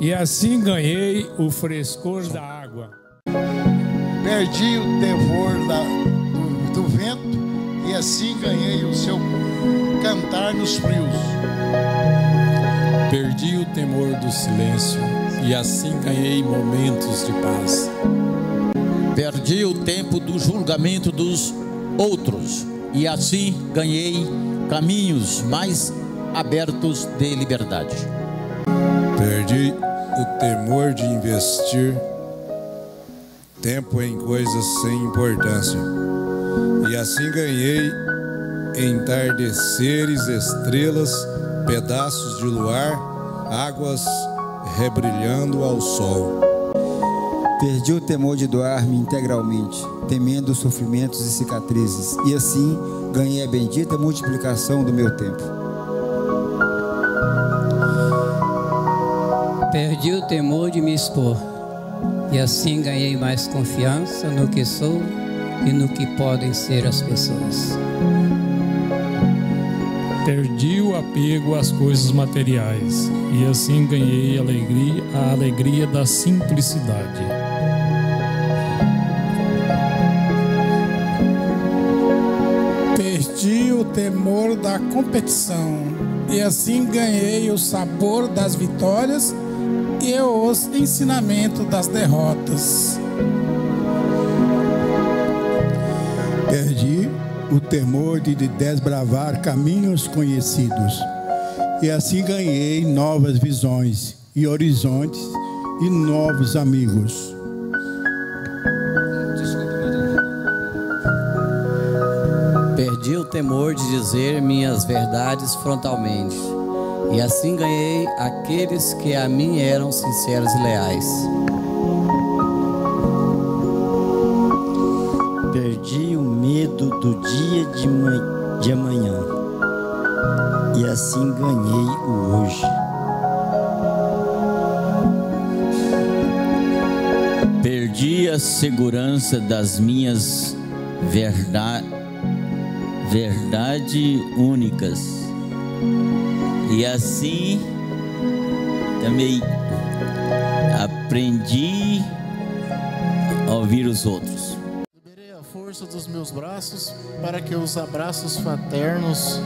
e assim ganhei o frescor da água. Perdi o temor do vento, e assim ganhei o seu cantar nos frios. Perdi o temor do silêncio, e assim ganhei momentos de paz. Perdi o tempo do julgamento dos outros, e assim ganhei caminhos mais abertos de liberdade. Perdi o temor de investir tempo em coisas sem importância, e assim ganhei entardeceres, estrelas, pedaços de luar, águas rebrilhando ao sol. Perdi o temor de doar-me integralmente, temendo sofrimentos e cicatrizes, e assim ganhei a bendita multiplicação do meu tempo. Perdi o temor de me expor, e assim ganhei mais confiança no que sou e no que podem ser as pessoas. Perdi o apego às coisas materiais, e assim ganhei a alegria da simplicidade. Perdi o temor da competição, e assim ganhei o sabor das vitórias e os ensinamentos das derrotas. Perdi o temor de desbravar caminhos conhecidos, e assim ganhei novas visões e horizontes e novos amigos. Perdi o temor de dizer minhas verdades frontalmente, e assim ganhei aqueles que a mim eram sinceros e leais. Perdi o medo do dia de amanhã, e assim ganhei o hoje. Perdi a segurança das minhas verdades únicas, e assim também aprendi a ouvir os outros. Liberei a força dos meus braços para que os abraços fraternos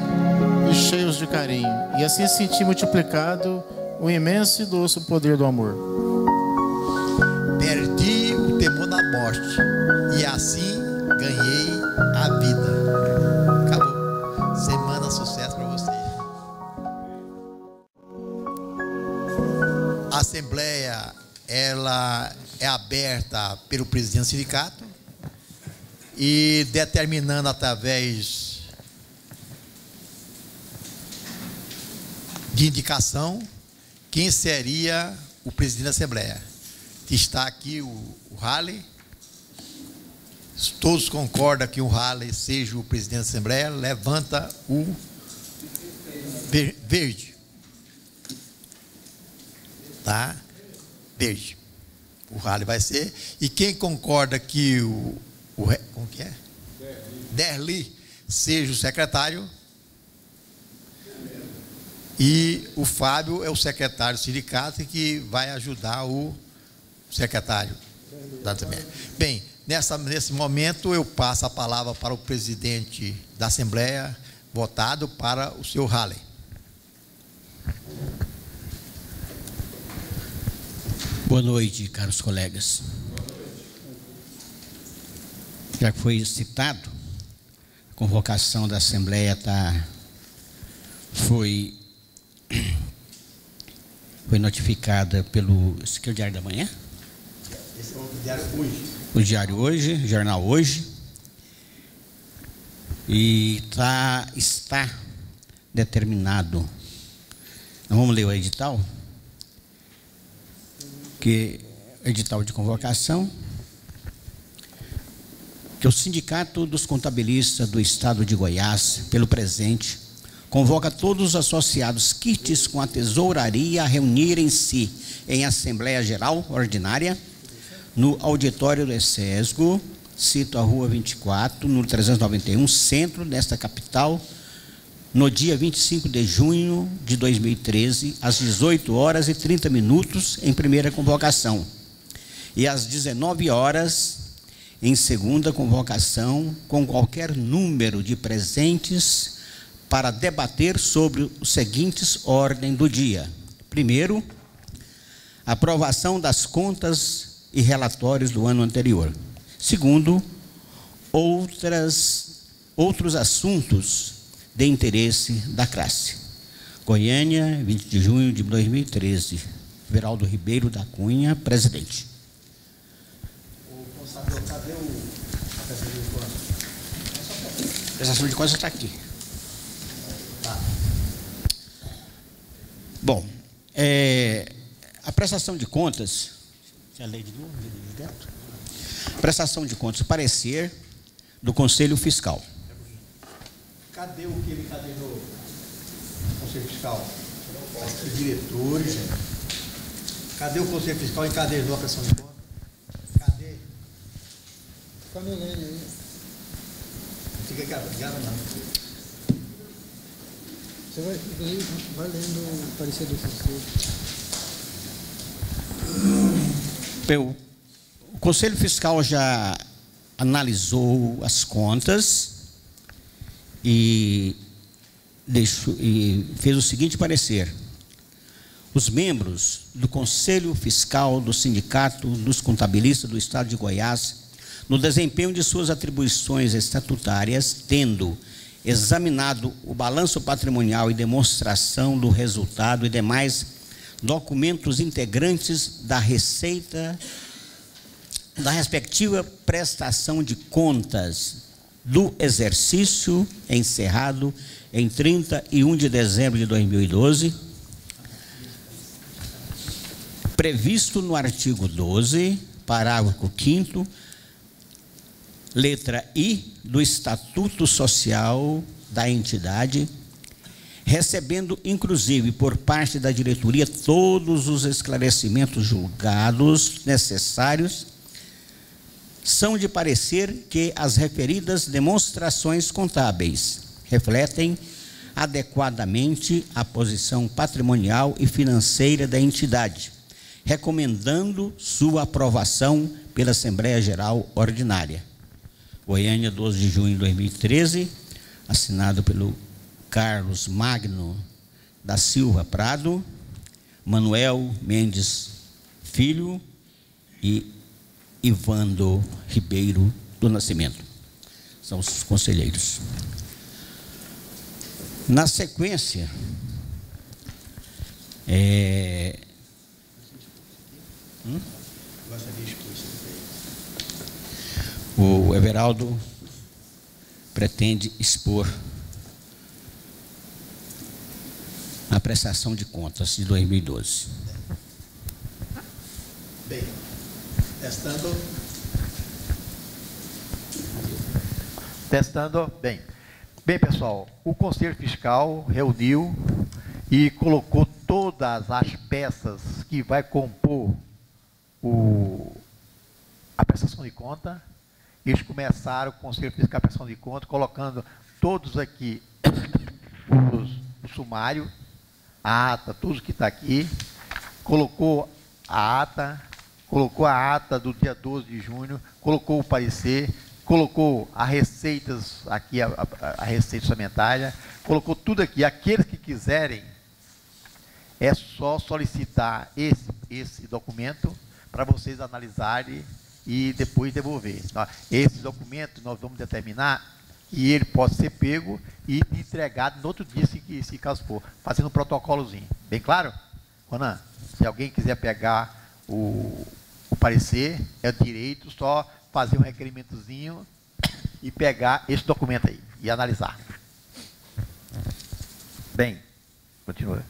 e cheios de carinho, e assim senti multiplicado o imenso e doce poder do amor. Perdi o temor da morte, e assim ganhei a vida. Acabou. Semana, sucesso para você. A Assembleia, ela é aberta pelo presidente do sindicato e determinando através de indicação quem seria o presidente da Assembleia. Está aqui o Halley. Todos concordam que o Halley seja o presidente da Assembleia. Levanta o verde. Tá? Verde. O Halley vai ser. E quem concorda que como que é? Derli seja o secretário. E o Fábio é o secretário do sindicato que vai ajudar o secretário da Assembleia. Bem, nesse momento eu passo a palavra para o presidente da Assembleia, votado para o senhor Halley. Boa noite, caros colegas. Já que foi citado, a convocação da Assembleia foi notificada pelo Diário da Manhã? Esse é o Diário Hoje. O Diário Hoje, Jornal Hoje. E está determinado. Então, vamos ler o edital? Que edital de convocação. Que o Sindicato dos Contabilistas do Estado de Goiás, pelo presente, convoca todos os associados quites com a tesouraria a reunirem-se em Assembleia Geral Ordinária no auditório do ESESGO, cito a Rua 24, número 391, centro desta capital, no dia 25 de junho de 2013, às 18 horas e 30 minutos, em primeira convocação, e às 19 horas, em segunda convocação, com qualquer número de presentes, para debater sobre os seguintes ordens do dia. Primeiro, aprovação das contas e relatórios do ano anterior. Segundo, outros assuntos de interesse da classe. Goiânia, 20 de junho de 2013. Everaldo Ribeiro da Cunha, presidente. O consador, cadê a prestação de contas? A prestação de contas está aqui. Tá. Bom, a prestação de contas, já lei de novo, prestação de contas, parecer do Conselho Fiscal. Cadê o que ele encadernou? O Conselho Fiscal? Os diretores. Cadê o Conselho Fiscal encadernou a prestação de contas? Cadê? Fica me lendo aí. Não fica gravando, não. Você vai lendo o parecer do Conselho. O Conselho Fiscal já analisou as contas e fez o seguinte parecer: os membros do Conselho Fiscal do Sindicato dos Contabilistas do Estado de Goiás, no desempenho de suas atribuições estatutárias, tendo examinado o balanço patrimonial e demonstração do resultado e demais documentos integrantes da receita da respectiva prestação de contas do exercício encerrado em 31 de dezembro de 2012, previsto no artigo 12, parágrafo 5º, letra I do Estatuto Social da entidade, recebendo inclusive por parte da diretoria todos os esclarecimentos julgados necessários, são de parecer que as referidas demonstrações contábeis refletem adequadamente a posição patrimonial e financeira da entidade, recomendando sua aprovação pela Assembleia Geral Ordinária. Goiânia, 12 de junho de 2013, assinado pelo Carlos Magno da Silva Prado, Manuel Mendes Filho e Ivando Ribeiro do Nascimento. São os conselheiros. Na sequência, o Everaldo pretende expor a prestação de contas de 2012. Bem, testando. Testando. Bem, pessoal, o Conselho Fiscal reuniu e colocou todas as peças que vai compor a prestação de conta. Eles começaram o Conselho Fiscal a prestação de conta, colocando todos aqui o sumário, a ata, tudo que está aqui, colocou a ata do dia 12 de junho, colocou o parecer, colocou as receitas aqui, a receita orçamentária, colocou tudo aqui. Aqueles que quiserem, é só solicitar esse documento para vocês analisarem e depois devolver. Esse documento nós vamos determinar que ele pode ser pego e entregado no outro dia, se caso for, fazendo um protocolozinho. Bem claro? Ronan, se alguém quiser pegar o parecer, é direito, só fazer um requerimentozinho e pegar esse documento aí e analisar. Bem, continua.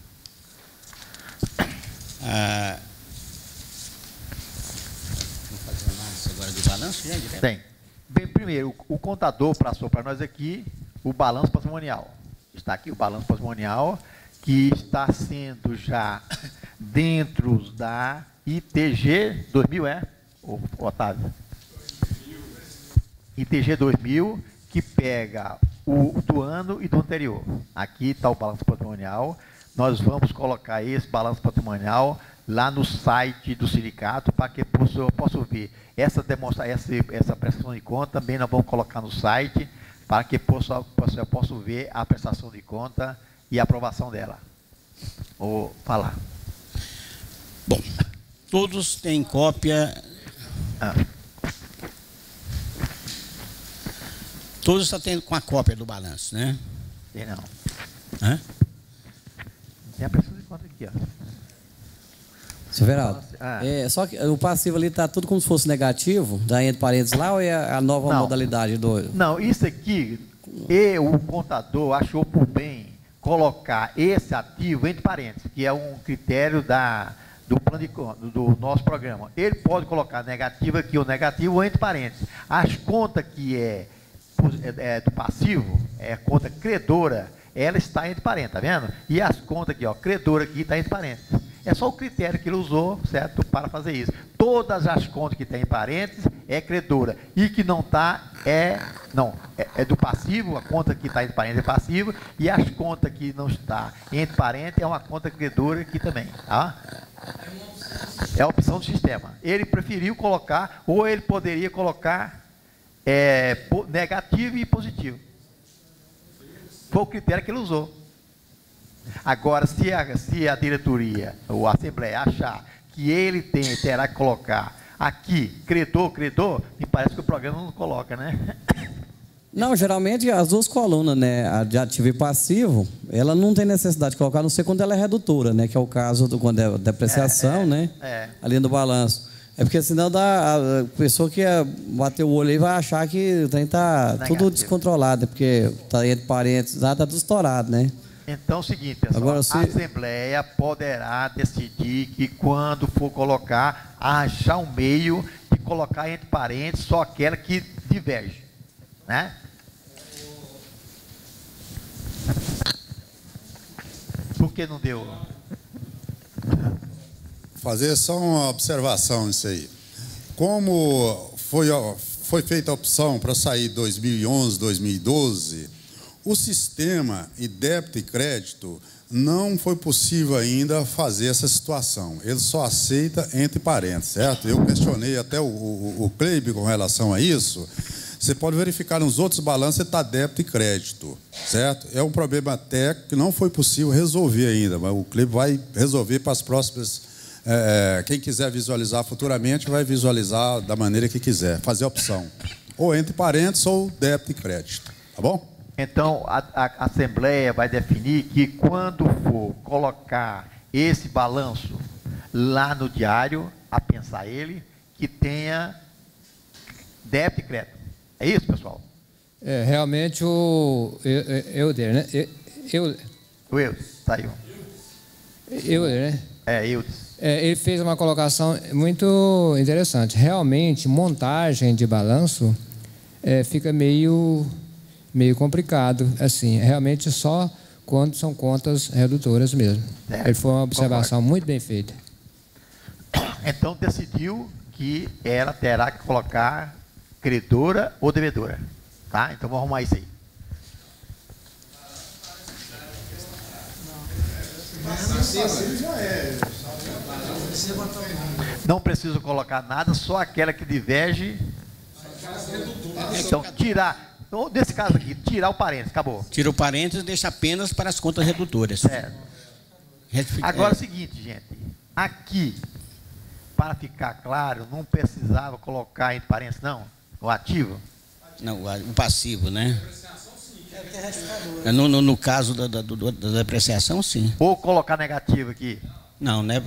Vamos fazer uma análise agora do balanço, né, direto? Bem, primeiro, o contador passou para nós aqui o balanço patrimonial. Está aqui o balanço patrimonial, que está sendo já dentro da ITG 2000, Otávio? ITG 2000, que pega do ano e do anterior. Aqui está o balanço patrimonial. Nós vamos colocar esse balanço patrimonial lá no site do sindicato para que eu possa ver essa prestação de conta. Também nós vamos colocar no site para que eu possa ver a prestação de conta e a aprovação dela. Vou falar. Bom, todos têm cópia. Todos estão tendo com a cópia do balanço, né? Tem não. Hã? Tem a prestação de conta aqui, ó. Seu Veraldo, só que o passivo ali está tudo como se fosse negativo, da entre parênteses lá, ou é a nova modalidade do... Não, isso aqui, o contador achou por bem colocar esse ativo entre parênteses, que é um critério do plano de conta, do nosso programa. Ele pode colocar negativo aqui ou negativo ou entre parênteses. As contas que do passivo, é conta credora, ela está entre parênteses, tá vendo? E as contas aqui, ó, credora aqui está entre parênteses. É só o critério que ele usou, certo, para fazer isso. Todas as contas que tem em parênteses é credora. E que não está, é do passivo, a conta que está entre parênteses é passivo, e as contas que não está entre parênteses é uma conta credora aqui também, tá? É a opção do sistema. Ele preferiu colocar, ou ele poderia colocar negativo e positivo. Foi o critério que ele usou. Agora, se a diretoria ou a Assembleia achar que ele terá que colocar aqui credor, me parece que o programa não coloca, né? Não, geralmente as duas colunas, né, a de ativo e passivo, ela não tem necessidade de colocar, a não ser quando ela é redutora, né, que é o caso quando é depreciação, né, ali no balanço. É porque senão a pessoa que bater o olho aí vai achar que o trem está tudo descontrolado, porque está entre parênteses, está tudo estourado, né? Então é o seguinte, pessoal, agora, a Assembleia poderá decidir que quando for colocar, achar um meio de colocar entre parênteses só aquela que diverge, né? Por que não deu? Fazer só uma observação nisso aí. Como foi feita a opção para sair 2011, 2012, o sistema e débito e crédito não foi possível ainda fazer essa situação. Ele só aceita entre parênteses, certo? Eu questionei até o Cleibe com relação a isso. Você pode verificar nos outros balanços, está débito e crédito, certo? É um problema técnico que não foi possível resolver ainda, mas o Cleibe vai resolver para as próximas... quem quiser visualizar futuramente vai visualizar da maneira que quiser, fazer a opção. Ou entre parênteses ou débito e crédito, tá bom? Então, a Assembleia vai definir que quando for colocar esse balanço lá no diário, a pensar ele, que tenha débito e crédito. É isso, pessoal? Realmente o Euder, né? O Eudes, saiu. Euder, né? Eudes. Ele fez uma colocação muito interessante. Realmente, montagem de balanço fica meio complicado, assim, realmente só quando são contas redutoras mesmo. Ele foi uma observação muito bem feita. Então decidiu que ela terá que colocar credora ou devedora, tá? Então vamos arrumar isso aí. Não preciso colocar nada, só aquela que diverge. Então tirar. Então, nesse caso aqui, tirar o parênteses, acabou. Tira o parênteses e deixa apenas para as contas redutoras. Agora é o seguinte, gente. Aqui, para ficar claro, não precisava colocar entre parênteses, não? O ativo? Não, o passivo, né? No caso da depreciação, sim. Ou colocar negativo aqui? Não, né?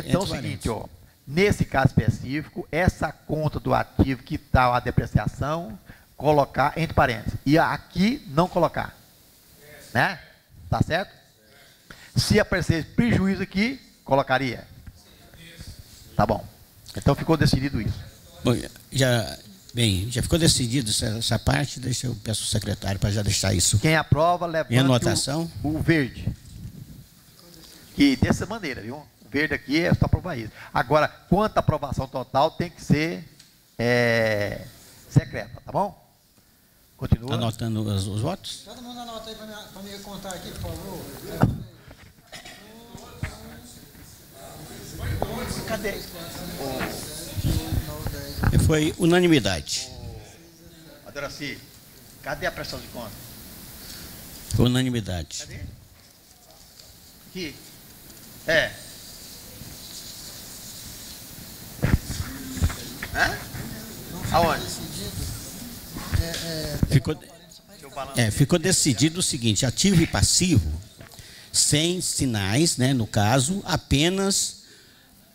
Então é o seguinte, ó. Nesse caso específico, essa conta do ativo que está a depreciação, colocar entre parênteses. E aqui não colocar. Né? Tá certo? Se aparecer prejuízo aqui, colocaria. Tá bom. Então ficou decidido isso. Bom, já ficou decidido essa parte. Deixa eu peço ao secretário para já deixar isso. Quem aprova, levanta em anotação. O verde. Que dessa maneira, viu? O verde aqui é só aprovar isso. Agora, quanto à aprovação total, tem que ser secreta, tá bom? Continua. Anotando os votos? Todo mundo anota aí para me contar aqui, por favor. Cadê? Foi unanimidade. Adoraci, cadê a prestação de conta? Foi unanimidade. Cadê? Aqui. É. Hã? Aonde? Ficou decidido o seguinte: ativo e passivo, sem sinais, né, no caso, apenas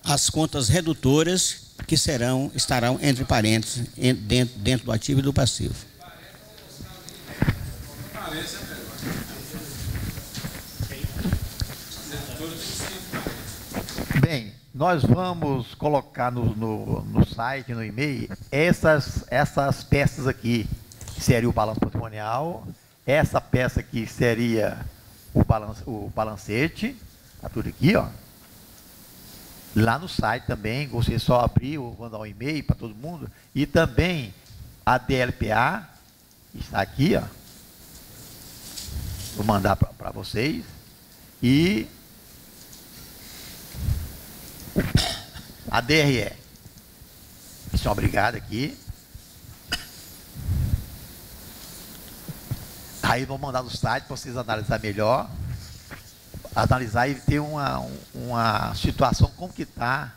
as contas redutoras que estarão entre parênteses dentro do ativo e do passivo. Bem, nós vamos colocar no site, no e-mail, essas peças aqui, que seria o balanço patrimonial, essa peça aqui seria o balancete, tá tudo aqui, ó. Lá no site também, você só abrir, ou mandar um e-mail para todo mundo, e também a DLPA, está aqui, ó. Vou mandar para vocês, e a DRE, são obrigado aqui. Aí vou mandar no site para vocês analisar melhor, analisar e ter uma situação como que está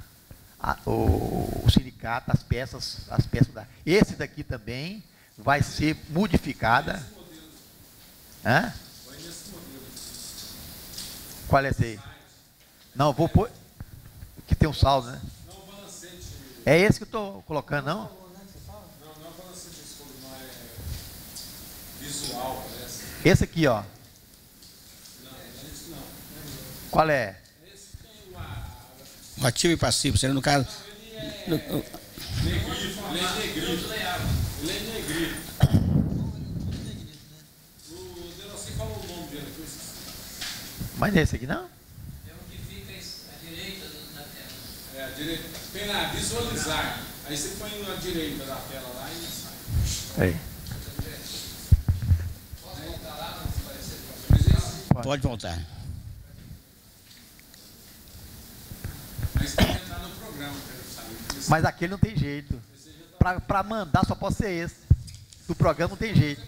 o sindicato, as peças da. Esse daqui também vai ser modificada. Hã? Qual é esse aí? Não, vou pôr. Que tem um saldo, né? Não, o balancete. É esse que eu estou colocando, não? Não, não é o balancete, não é visual, parece. Esse aqui, ó. Não, não é isso não. Qual é? Esse tem o ativo e passivo, seria no caso. Não, ele é negrito. Ele é negrito. O Deloci falou o nome dele. Mas não é esse aqui, não? É, a direita. Tem lá, visualizar. Aí você põe na direita da tela lá e sai. Aí. Pode voltar. Mas tem que entrar no programa, mas aquele não tem jeito. Para mandar só pode ser esse. Do programa não tem jeito.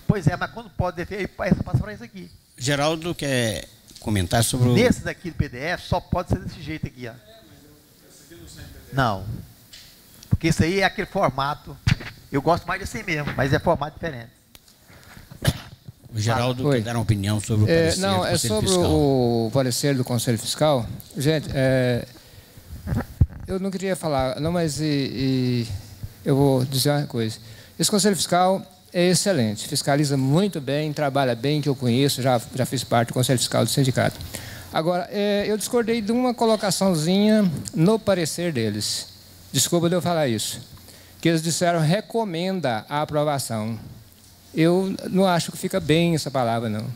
Pois é, mas quando pode defender, passa para isso aqui. Geraldo quer comentar sobre o... Nesse daqui do PDF só pode ser desse jeito aqui, ó. Não. Porque isso aí é aquele formato. Eu gosto mais desse mesmo, mas é formato diferente. O Geraldo quer dar uma opinião sobre o parecer do Conselho sobre Fiscal. O parecer do Conselho Fiscal. Gente, eu não queria falar, não, mas eu vou dizer uma coisa. Esse Conselho Fiscal é excelente, fiscaliza muito bem, trabalha bem, que eu conheço, já fiz parte do Conselho Fiscal do sindicato. Agora, eu discordei de uma colocaçãozinha no parecer deles. Desculpa de eu falar isso. Que eles disseram recomenda a aprovação. Eu não acho que fica bem essa palavra, não.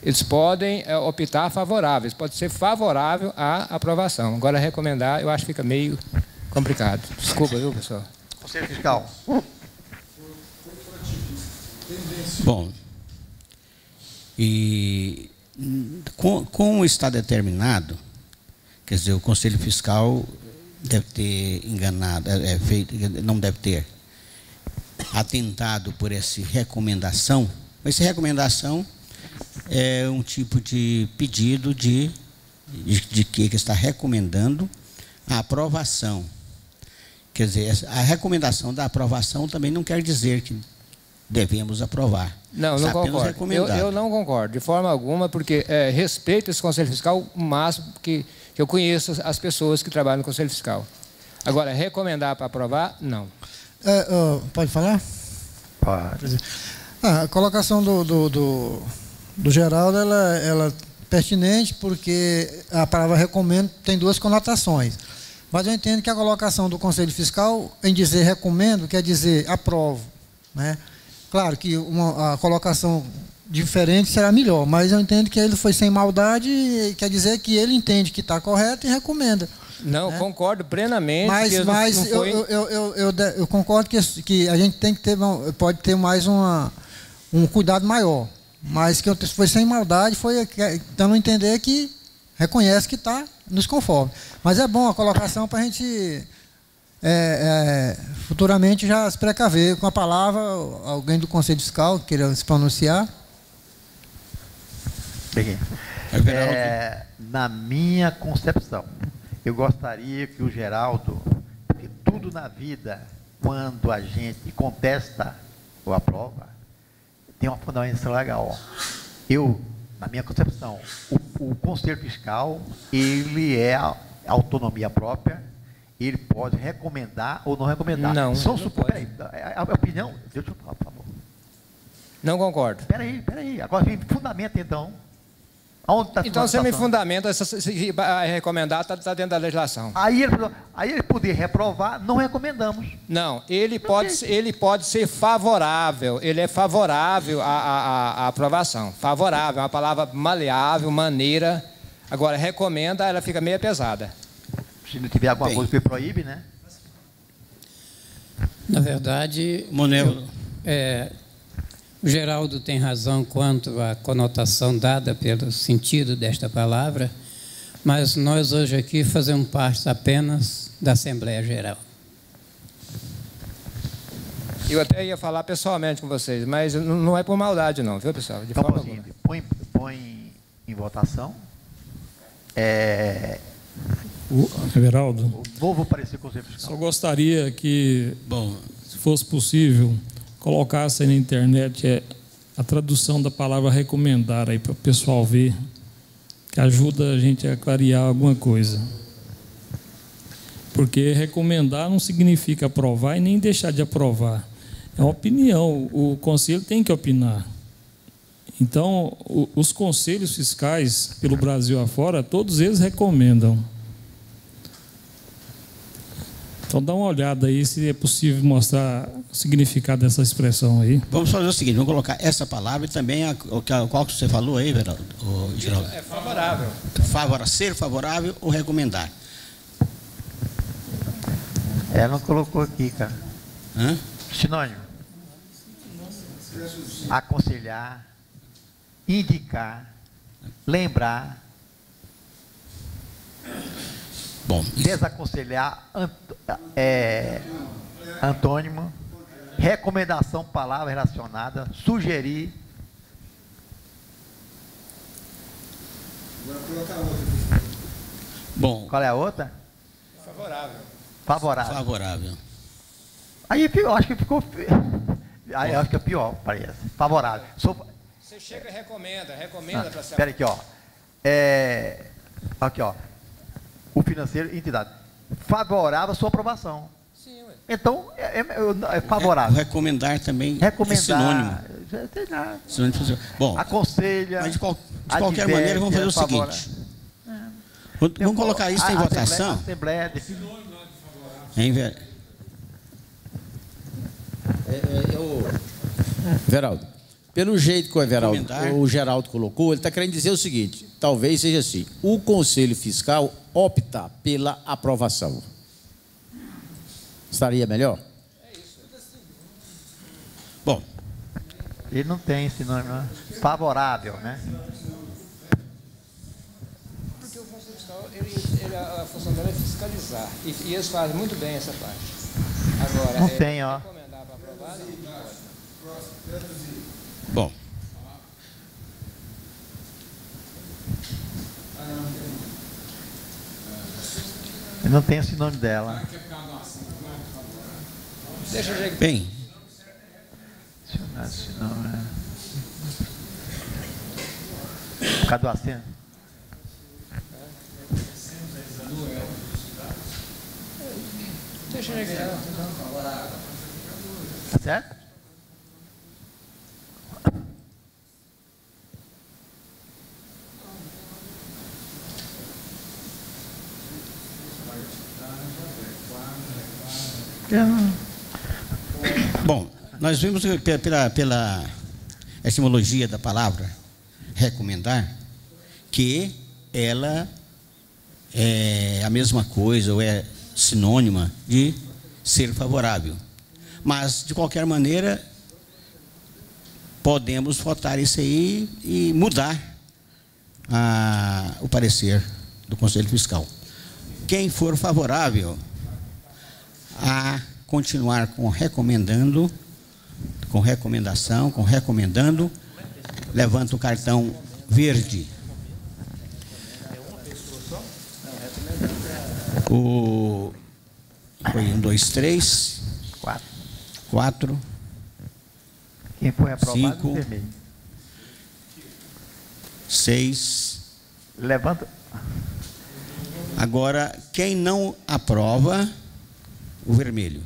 Eles podem optar favoráveis, pode ser favorável à aprovação. Agora, recomendar, eu acho que fica meio complicado. Desculpa, viu, pessoal? Conselho Fiscal. Bom, e como está determinado, quer dizer, o Conselho Fiscal deve ter enganado, não deve ter atentado por essa recomendação. Essa recomendação é um tipo de pedido de que está recomendando a aprovação. Quer dizer, a recomendação da aprovação também não quer dizer que devemos aprovar. Não, não concordo. Eu não concordo, de forma alguma, porque respeito esse Conselho Fiscal o máximo que eu conheço as pessoas que trabalham no Conselho Fiscal. Agora, recomendar para aprovar, não. Pode falar? Pode. A colocação do Geraldo, ela é pertinente, porque a palavra recomendo tem duas conotações. Mas eu entendo que a colocação do Conselho Fiscal, em dizer recomendo, quer dizer aprovo, né? Claro que a colocação diferente, será melhor. Mas eu entendo que ele foi sem maldade, e quer dizer que ele entende que está correto e recomenda. Não, né? Concordo plenamente. Mas não foi... eu concordo que a gente tem que ter, pode ter mais um cuidado maior. Mas que foi sem maldade, foi dando a entender que reconhece que está nos conforme. Mas é bom a colocação para a gente futuramente já se precaver com a palavra, alguém do Conselho Fiscal que queira se pronunciar. Na minha concepção, eu gostaria que o Geraldo, que tudo na vida, quando a gente contesta ou aprova, tem uma fundamentação legal. Na minha concepção, o Conselho Fiscal, ele é a autonomia própria, ele pode recomendar ou não recomendar. Não, Só não pode. Peraí, a opinião, deixa eu falar, por favor. Não concordo. Peraí, agora vem fundamento então. Aonde está a Então você me fundamenta, se recomendar está dentro da legislação. Aí ele poderia reprovar, não recomendamos. Não, ele pode ser favorável, ele é favorável à aprovação. Favorável, é uma palavra maleável, maneira. Agora, recomenda, ela fica meio pesada. Se não tiver alguma coisa que proíbe, né? Na verdade, o Geraldo tem razão quanto à conotação dada pelo sentido desta palavra, mas nós hoje aqui fazemos parte apenas da Assembleia Geral. Eu até ia falar pessoalmente com vocês, mas não é por maldade não, viu, pessoal? De forma alguma. Põe em votação. Everaldo, Vou parecer com o Conselho Fiscal. Só gostaria que, se fosse possível, colocasse aí na internet a tradução da palavra recomendar aí para o pessoal ver, que ajuda a gente a clarear alguma coisa. Porque recomendar não significa aprovar e nem deixar de aprovar. É uma opinião, o conselho tem que opinar. Então, os conselhos fiscais pelo Brasil afora, todos eles recomendam. Então dá uma olhada aí se é possível mostrar o significado dessa expressão aí. Vamos fazer o seguinte, vamos colocar essa palavra e também qual que você falou aí, Geraldo? É favorável. Ser favorável ou recomendar? Não colocou aqui, cara. Sinônimo. Aconselhar, indicar, lembrar. Desaconselhar, antônimo, recomendação, palavra relacionada, sugerir. Qual é a outra? Favorável. Aí eu acho que ficou. Aí eu acho que é pior, parece. Favorável. Você chega e recomenda para ser. Espera aqui, ó. Aqui, ó. O financeiro, entidade. Favorável à sua aprovação. Sim, ué. Então, é favorável. Recomendar também é sinônimo. Sinônimo. Bom, aconselha. Mas de qualquer maneira, vamos fazer o seguinte. Vamos colocar isso em votação. Assembleia Veraldo, pelo jeito que o Geraldo colocou, ele está querendo dizer o seguinte, talvez seja assim, o Conselho Fiscal opta pela aprovação. Estaria melhor? Bom. Ele não tem sinônimo favorável, né? Porque o Conselho Fiscal, a função dele é fiscalizar. E eles fazem muito bem essa parte. Agora, não tem, ó. Recomendar para aprovar, não pode. Bom. Não tem o sinônimo dela. Deixa eu ver. Bem. Por causa do acento. Deixa eu ver. Tá certo? Bom, nós vimos a etimologia da palavra recomendar, que ela é a mesma coisa ou é sinônima de ser favorável. Mas, de qualquer maneira, podemos votar isso aí e mudar o parecer do Conselho Fiscal. Quem for favorável a continuar recomendando, levanta o cartão verde. Foi 1, 2, 3, 4. Quem foi aprovado, 5, vermelho. 6. Levanta. Agora, quem não aprova, o vermelho.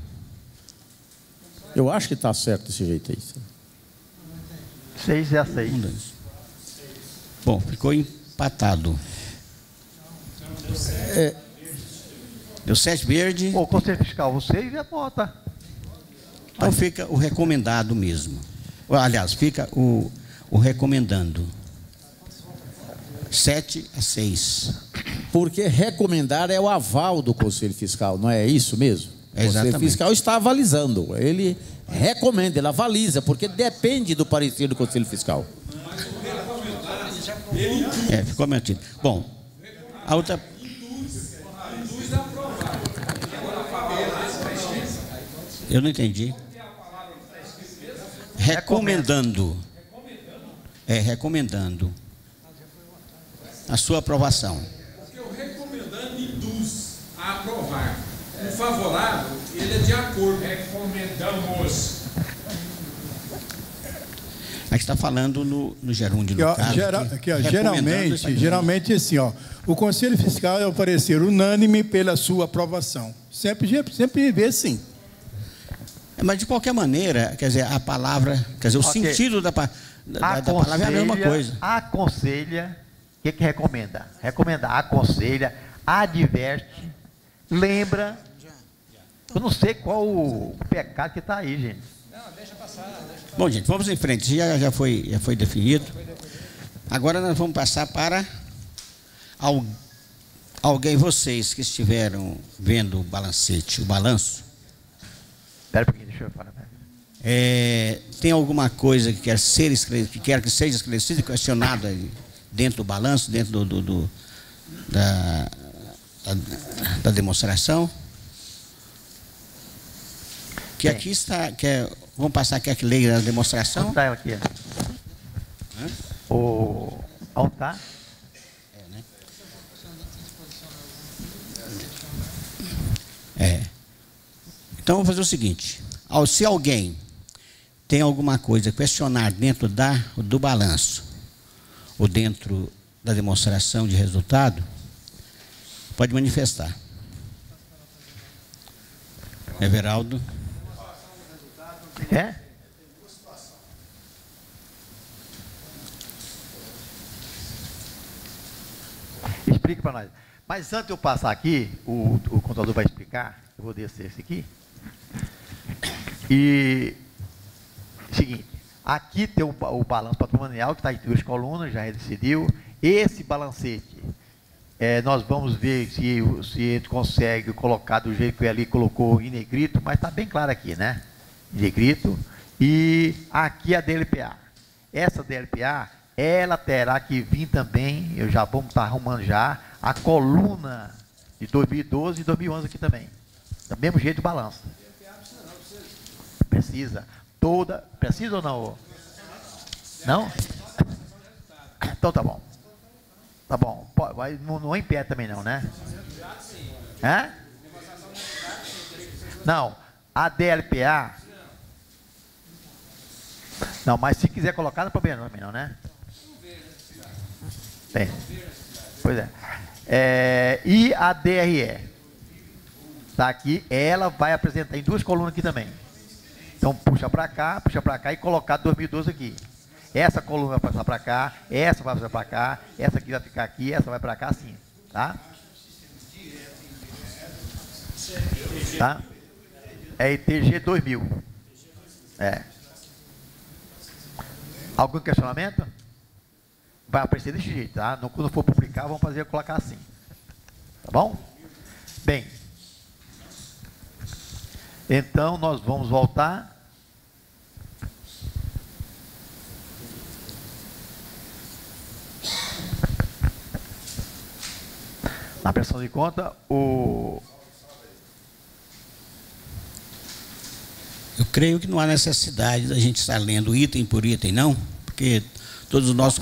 Eu acho que está certo desse jeito aí. 6 a 6. Bom, ficou empatado. Deu 7 verde. O Conselho Fiscal, você já vota. Então fica o recomendado mesmo. Aliás, fica o recomendando. 7 a 6. Porque recomendar é o aval do Conselho Fiscal, não é isso mesmo? O Conselho Fiscal está avalizando. Ele recomenda, ele avaliza, porque depende do parecer do Conselho Fiscal. Ficou mantido. Bom, a outra. Eu não entendi. Recomendando. Recomendando a sua aprovação. Porque o recomendando induz a aprovar. O favorável, ele é de acordo. Recomendamos. A gente está falando no gerúndio, no caso. Geralmente assim, ó, o Conselho Fiscal é o parecer unânime pela sua aprovação. Sempre vê assim. Mas, de qualquer maneira, quer dizer, a palavra, quer dizer, o sentido da palavra é a mesma coisa. Aconselha, o que recomenda? Recomenda, aconselha, adverte, lembra. Eu não sei qual o pecado que está aí, gente. Não, deixa passar. Bom, gente, vamos em frente. Já foi definido. Agora nós vamos passar para alguém, vocês que estiveram vendo o balancete, o balanço. Espera um pouquinho, deixa eu falar. Tem alguma coisa que quer que seja esclarecida, questionada dentro do balanço, dentro da demonstração? Que aqui está. Vamos passar, quer que leia a demonstração? Onde está ela aqui? Onde está? Então, vamos fazer o seguinte. Se alguém tem alguma coisa a questionar dentro do balanço ou dentro da demonstração de resultado, pode manifestar. Everaldo. Explique para nós. Mas antes de eu passar aqui, o contador vai explicar. Eu vou descer esse aqui. E seguinte, aqui tem o balanço patrimonial que está em 2 colunas, já decidiu. Esse balancete, nós vamos ver se a gente consegue colocar do jeito que ele ali colocou em negrito, mas está bem claro aqui, né? Em negrito. E aqui a DLPA. Essa DLPA, ela terá que vir também, eu já vamos estar arrumando já, a coluna de 2012 e 2011 aqui também. Do mesmo jeito de balanço. Precisa. Precisa ou não? Não? Então tá bom. Tá bom. Não é em pé também não, né? Não. A DLPA. Não, mas se quiser colocar, não é problema também não, né? Tem. Pois é. E a DRE. Está aqui. Ela vai apresentar em 2 colunas aqui também. Então, puxa para cá e colocar 2012 aqui. Essa coluna vai passar para cá, essa vai passar para cá, essa aqui vai ficar aqui, essa vai para cá assim, tá? Tá? É ITG 2000. Algum questionamento? Vai aparecer desse jeito, tá? Quando for publicar, vamos colocar assim. Tá bom? Bem. Então, nós vamos voltar. Na prestação de conta, Eu creio que não há necessidade da gente estar lendo item por item, não, porque todos nós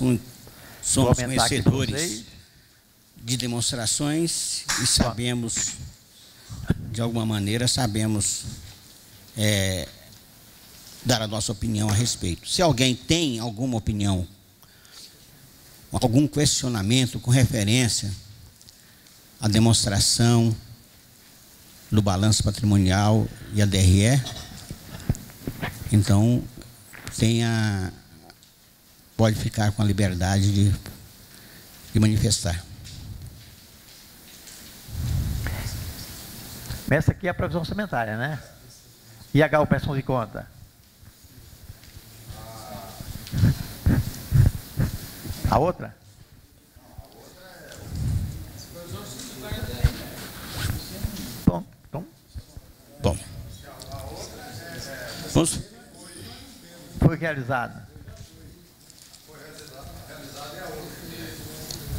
somos conhecedores de demonstrações e sabemos, de alguma maneira, dar a nossa opinião a respeito. Se alguém tem alguma opinião, algum questionamento com referência à demonstração do balanço patrimonial e a DRE, então pode ficar com a liberdade de manifestar. Essa aqui é a previsão orçamentária, né? E a prestação de conta? A outra? Bom. Vamos. Foi realizada.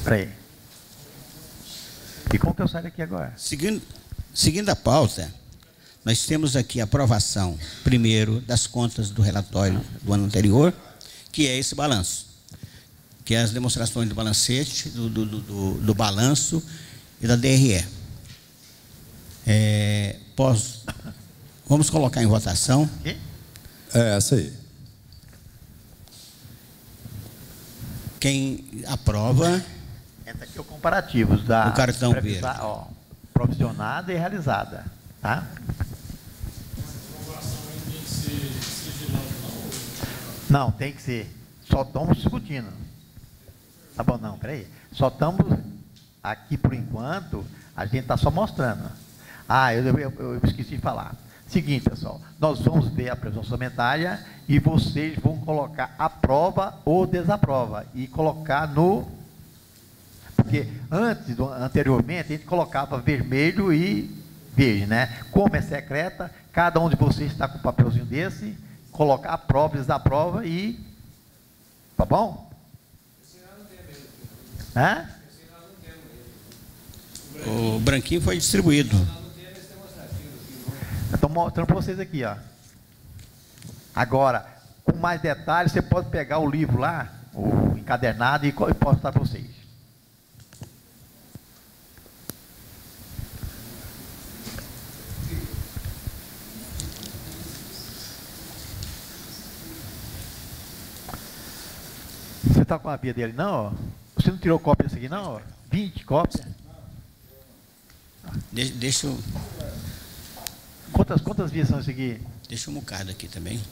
Peraí. E como que eu saio daqui agora? Seguindo a pauta, nós temos aqui a aprovação, primeiro, das contas do relatório do ano anterior, que é esse balanço, que é as demonstrações do balancete, do balanço e da DRE. Vamos colocar em votação. Essa aí. Quem aprova. Essa aqui é o comparativo da o cartão verde. Provisionada e realizada. Tá? Não, tem que ser. Só estamos discutindo. Tá bom, não, peraí. Só estamos aqui por enquanto, a gente está só mostrando. Eu esqueci de falar. Seguinte, pessoal, nós vamos ver a previsão orçamentária e vocês vão colocar aprova ou desaprova e colocar no... Porque anteriormente, a gente colocava vermelho e verde, né? Como é secreta, cada um de vocês está com um papelzinho desse, colocar aprova, desaprova e... Tá bom? Hã? O branquinho foi distribuído. Estou mostrando para vocês aqui, ó. Agora, com mais detalhes, você pode pegar o livro lá, o encadernado, e mostrar para vocês. Você está com a via dele, não? Você não tirou cópia desse aqui, não? 20 cópias? Deixa eu... Quantas vias são isso aqui? Deixa eu mucar aqui também.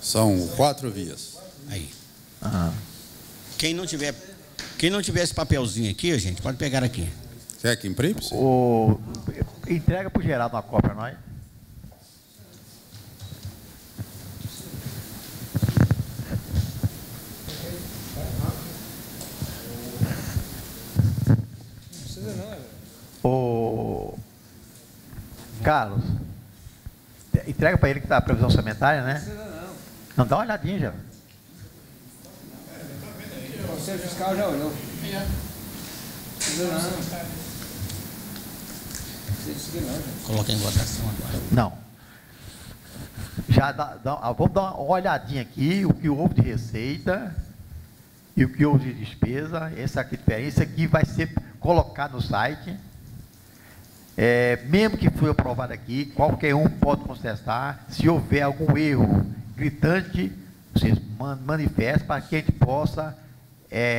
São 4 vias. Aí. Quem não tiver esse papelzinho aqui, gente, pode pegar aqui. Quer que imprime? Entrega para o Geraldo uma cópia para nós. Carlos, entrega para ele que está a previsão orçamentária, né? Não, dá uma olhadinha já. O Conselho Fiscal já olhou. Coloca em votação agora. Não. Vamos dar uma olhadinha aqui, o que houve de receita e o que houve de despesa. Essa aqui, diferença aqui vai ser colocado no site. Mesmo que foi aprovado aqui, qualquer um pode contestar. Se houver algum erro gritante, vocês manifestem para que a gente possa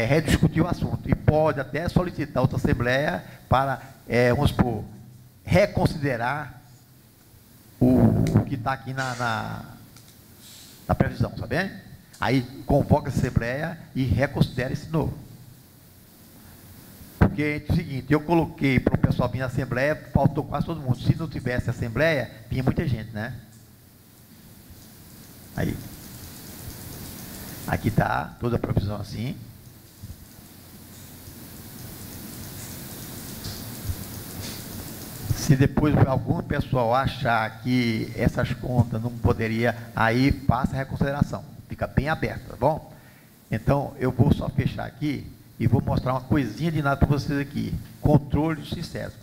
rediscutir o assunto. E pode até solicitar outra Assembleia para, vamos supor, reconsiderar o que está aqui na previsão, sabe? Aí convoca a Assembleia e reconsidera esse novo. Porque é o seguinte, eu coloquei para o pessoal vir na Assembleia, faltou quase todo mundo. Se não tivesse Assembleia, vinha muita gente, né? Aí. Aqui está toda a provisão assim. Se depois algum pessoal achar que essas contas não poderia, aí passa a reconsideração. Fica bem aberto, tá bom? Então, eu vou só fechar aqui e vou mostrar uma coisinha de nada para vocês aqui. Controle do SINCESP.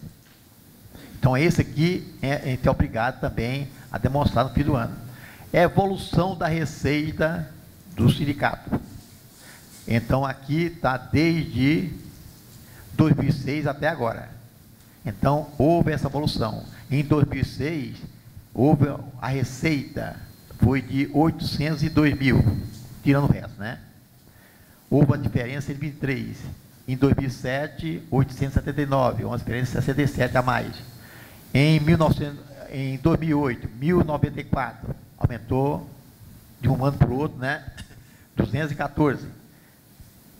Então, esse aqui a gente é obrigado também a demonstrar no fim do ano. É a evolução da receita do sindicato. Então, aqui está desde 2006 até agora. Então, houve essa evolução. Em 2006, houve a receita, foi de 802 mil, tirando o resto, né? Houve a diferença de 23. Em 2007, 879, uma diferença de 67 a mais. Em 2008, 1.094, aumentou de um ano para o outro, né? 214.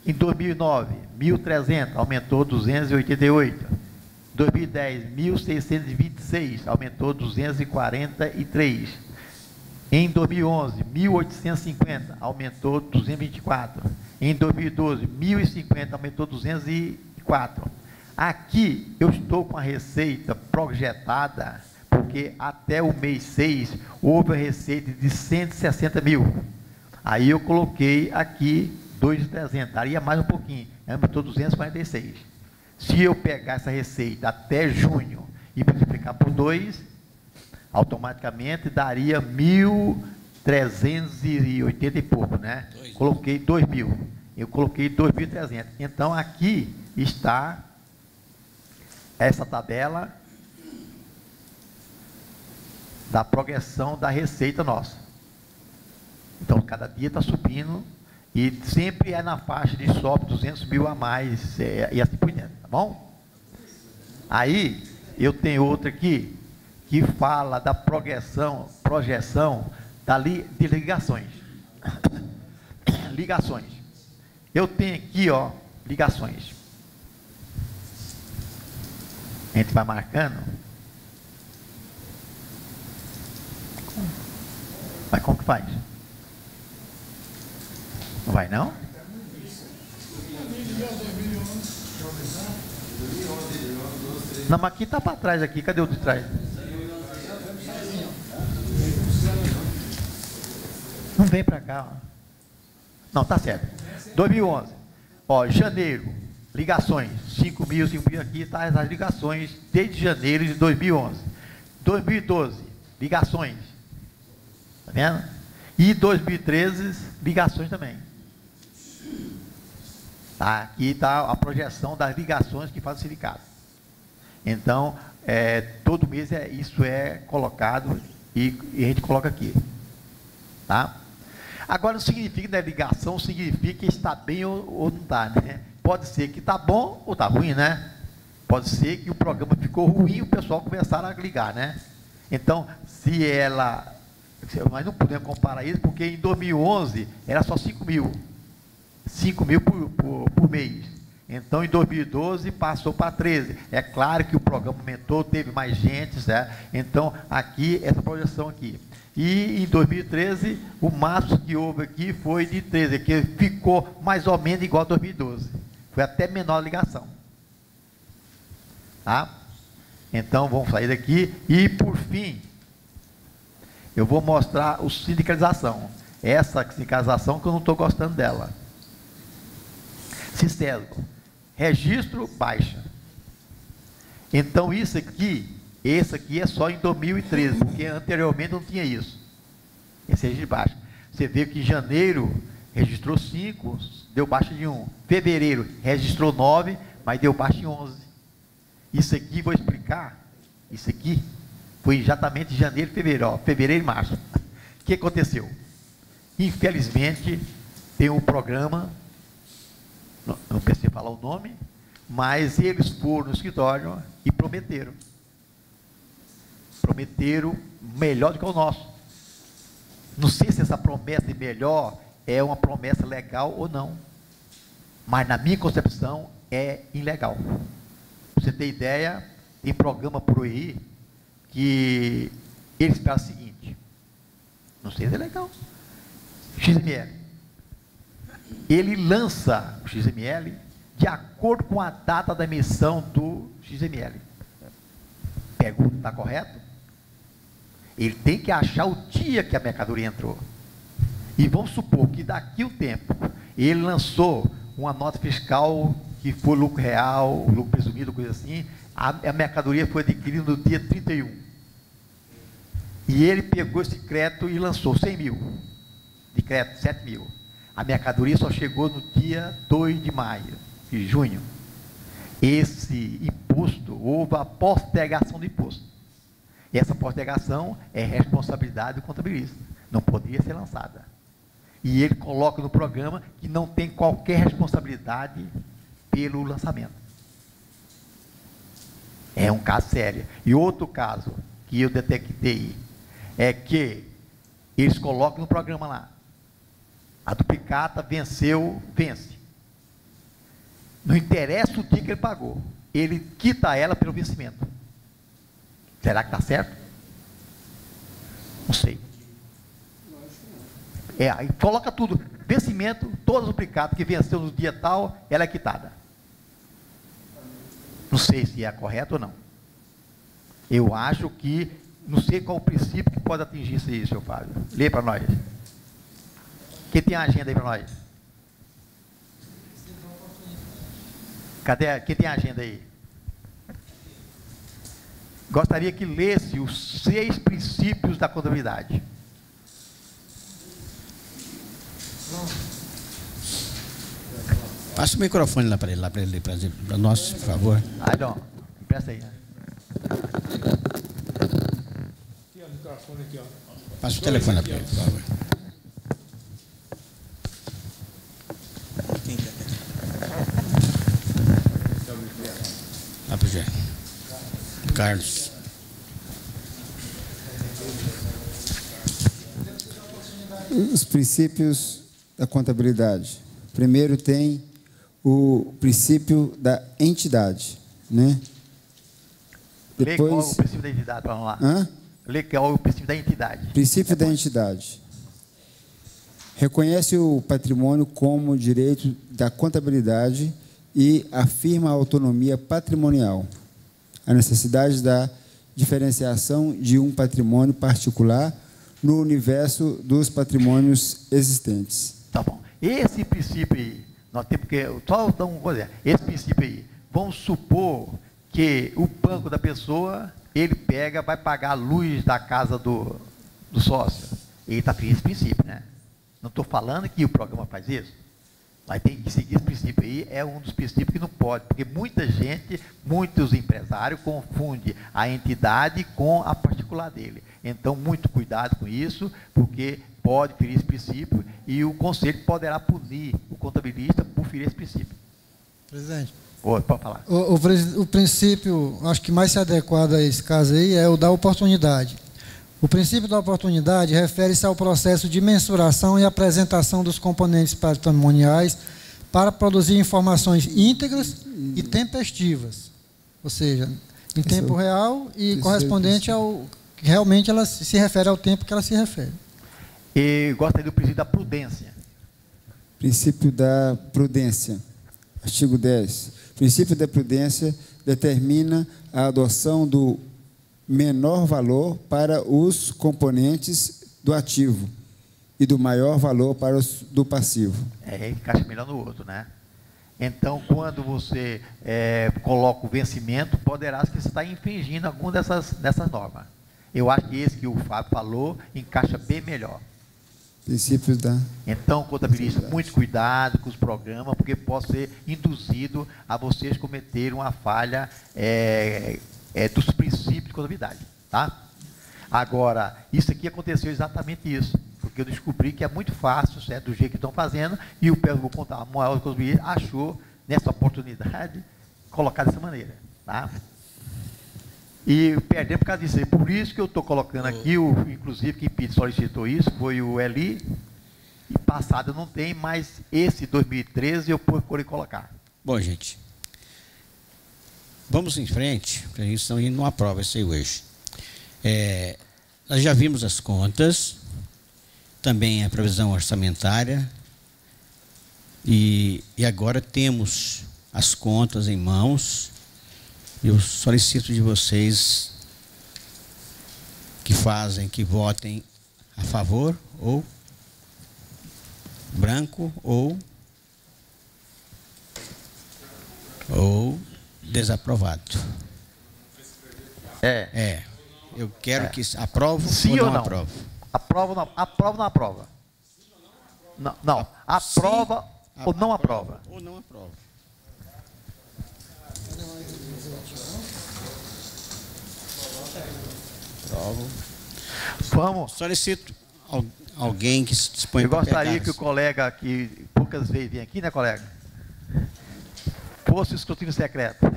Em 2009, 1.300, aumentou 288. 2010, 1.626, aumentou 243. Em 2011, 1.850, aumentou 224. Em 2012, 1.050, aumentou 204. Aqui eu estou com a receita projetada, porque até o mês 6 houve a receita de 160 mil. Aí eu coloquei aqui 2.300, daria mais um pouquinho, aumentou 246. Se eu pegar essa receita até junho e multiplicar por 2, automaticamente daria 1.380 e pouco, né? Coloquei 2.000. Eu coloquei 2.300. Então, aqui está essa tabela da progressão da receita nossa. Então, cada dia está subindo e sempre é na faixa de sobe 200 mil a mais e assim por diante, tá bom? Aí, eu tenho outra aqui que fala da projeção de ligações. Ligações. Eu tenho aqui, ó, ligações. A gente vai marcando. Mas como que faz? Não vai, não? Não, mas aqui está para trás aqui. Cadê o de trás? Não vem para cá, ó. Não, tá certo. 2011. Ó, janeiro, ligações, 5.000 aqui, tá as ligações desde janeiro de 2011. 2012, ligações. Tá vendo? E 2013, ligações também. Tá? Aqui está a projeção das ligações que faz o sindicato. Então, todo mês isso é colocado e a gente coloca aqui. Tá? Agora, não significa que ligação significa que está bem ou não está, né? Pode ser que está bom ou está ruim, né? Pode ser que o programa ficou ruim e o pessoal começaram a ligar, né? Então, nós não podemos comparar isso, porque em 2011 era só 5.000. 5.000 por mês. Então, em 2012, passou para 13. É claro que o programa aumentou, teve mais gente, certo? Então, aqui, essa projeção aqui. E em 2013, o máximo que houve aqui foi de 13, que ficou mais ou menos igual a 2012. Foi até menor a ligação. Tá? Então, vamos sair daqui. E, por fim, eu vou mostrar a sindicalização. Essa sindicalização que eu não estou gostando dela. Sincero. Registro baixa. Então, esse aqui é só em 2013, porque anteriormente não tinha isso. Esse registro baixa. Você vê que em janeiro registrou 5, deu baixa de 1. Fevereiro registrou 9, mas deu baixa em 11. Isso aqui, vou explicar. Isso aqui foi exatamente em janeiro e fevereiro. Ó, fevereiro e março. O que aconteceu? Infelizmente, tem um programa, não preciso falar o nome, mas eles foram no escritório e prometeram. Prometeram melhor do que o nosso. Não sei se essa promessa de melhor é uma promessa legal ou não, mas na minha concepção é ilegal. Pra você ter ideia, tem programa por aí que eles fazem o seguinte, não sei se é legal, XML, ele lança o XML de acordo com a data da emissão do XML. Pergunta, está correto? Ele tem que achar o dia que a mercadoria entrou. E vamos supor que daqui a um tempo ele lançou uma nota fiscal que foi lucro real, lucro presumido, coisa assim, a mercadoria foi adquirida no dia 31. E ele pegou esse crédito e lançou 100 mil de crédito, 7 mil. A mercadoria só chegou no dia 2 de maio, de junho. Esse imposto, houve a postergação do imposto. E essa postergação é responsabilidade do contabilista. Não poderia ser lançada. E ele coloca no programa que não tem qualquer responsabilidade pelo lançamento. É um caso sério. E outro caso que eu detectei é que eles colocam no programa lá. A duplicata venceu, vence. Não interessa o dia que ele pagou. Ele quita ela pelo vencimento. Será que está certo? Não sei. Aí coloca tudo. Vencimento, todas as duplicatas que venceu no dia tal, ela é quitada. Não sei se é correto ou não. Eu acho que, não sei qual o princípio que pode atingir isso aí, senhor Fábio. Lê para nós. Quem tem a agenda aí para nós? Cadê? Quem tem a agenda aí? Gostaria que lesse os 6 princípios da contabilidade. Passa o microfone lá para ele ler para nós, por favor. Não, empresta aí. Né? Aqui, ó, o microfone aqui, ó. Passa o telefone lá para ele, por favor. Lá para o Carlos. Os princípios da contabilidade. Primeiro tem o princípio da entidade, né? Lê qual é o princípio da entidade, vamos lá. Lê qual é o princípio da entidade. Princípio da entidade. Reconhece o patrimônio como direito da contabilidade e afirma a autonomia patrimonial, a necessidade da diferenciação de um patrimônio particular no universo dos patrimônios existentes. Tá bom. Esse princípio aí, nós temos que, só dar uma coisa, esse princípio aí, vamos supor que o banco da pessoa, ele pega, vai pagar a luz da casa do sócio. Ele está fazendo esse princípio, né? Não estou falando que o programa faz isso, mas tem que seguir esse princípio aí, é um dos princípios que não pode, porque muita gente, muitos empresários confundem a entidade com a particular dele. Então, muito cuidado com isso, porque pode ferir esse princípio e o conselho poderá punir o contabilista por ferir esse princípio. Presidente. Pode falar. O princípio, acho que mais se adequado a esse caso aí, é o da oportunidade. O princípio da oportunidade refere-se ao processo de mensuração e apresentação dos componentes patrimoniais para produzir informações íntegras e tempestivas, ou seja, em tempo real e correspondente ao que realmente ela se refere ao tempo que ela se refere. E gostaria do princípio da prudência. Princípio da prudência. Artigo 10. O princípio da prudência determina a adoção do menor valor para os componentes do ativo e do maior valor para os do passivo. Encaixa melhor no outro, né? Então, quando você coloca o vencimento, poderá que você está infringindo alguma dessas normas. Eu acho que esse que o Fábio falou encaixa bem melhor. Princípios da... Então, contabilista, muito cuidado com os programas, porque pode ser induzido a vocês cometerem uma falha dos princípios de contabilidade, tá? Agora, isso aqui aconteceu exatamente isso, porque eu descobri que é muito fácil, certo, do jeito que estão fazendo, e o vou contar, a maior contabilista achou, nessa oportunidade, colocar dessa maneira, tá? E perdemos por causa disso. Por isso que eu estou colocando aqui, inclusive quem solicitou isso foi o Eli, e passado não tem, mas esse 2013 eu procurei colocar. Bom, gente, vamos em frente, porque a gente está indo numa prova isso aí hoje. Nós já vimos as contas, também a previsão orçamentária, E agora temos as contas em mãos. Eu solicito de vocês que votem a favor, ou branco, ou desaprovado. Eu quero que aprove Sim ou ou não não? aprove. Aprova ou não aprova? Não. Aprova ou não aprova? Ou não aprova. Aprovo. Vamos. Solicito alguém que se dispõe Eu para gostaria pegar que o colega, que poucas vezes vem aqui, né, colega? Fosse o escrutínio secreto.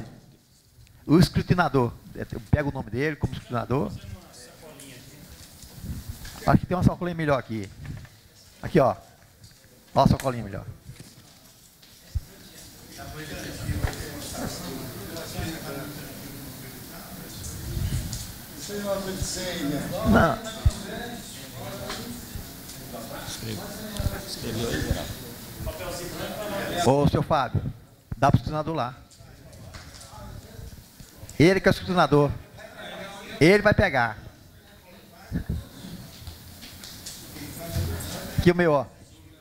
O escrutinador. Eu pego o nome dele como escrutinador. Acho que tem uma sacolinha melhor aqui. Aqui, ó. Olha a sacolinha melhor. Não. Escreveu aí, geral. Ô, seu Fábio, dá para o escrutinador lá. Ele que é o escrutinador. Ele vai pegar. Aqui o meu, ó.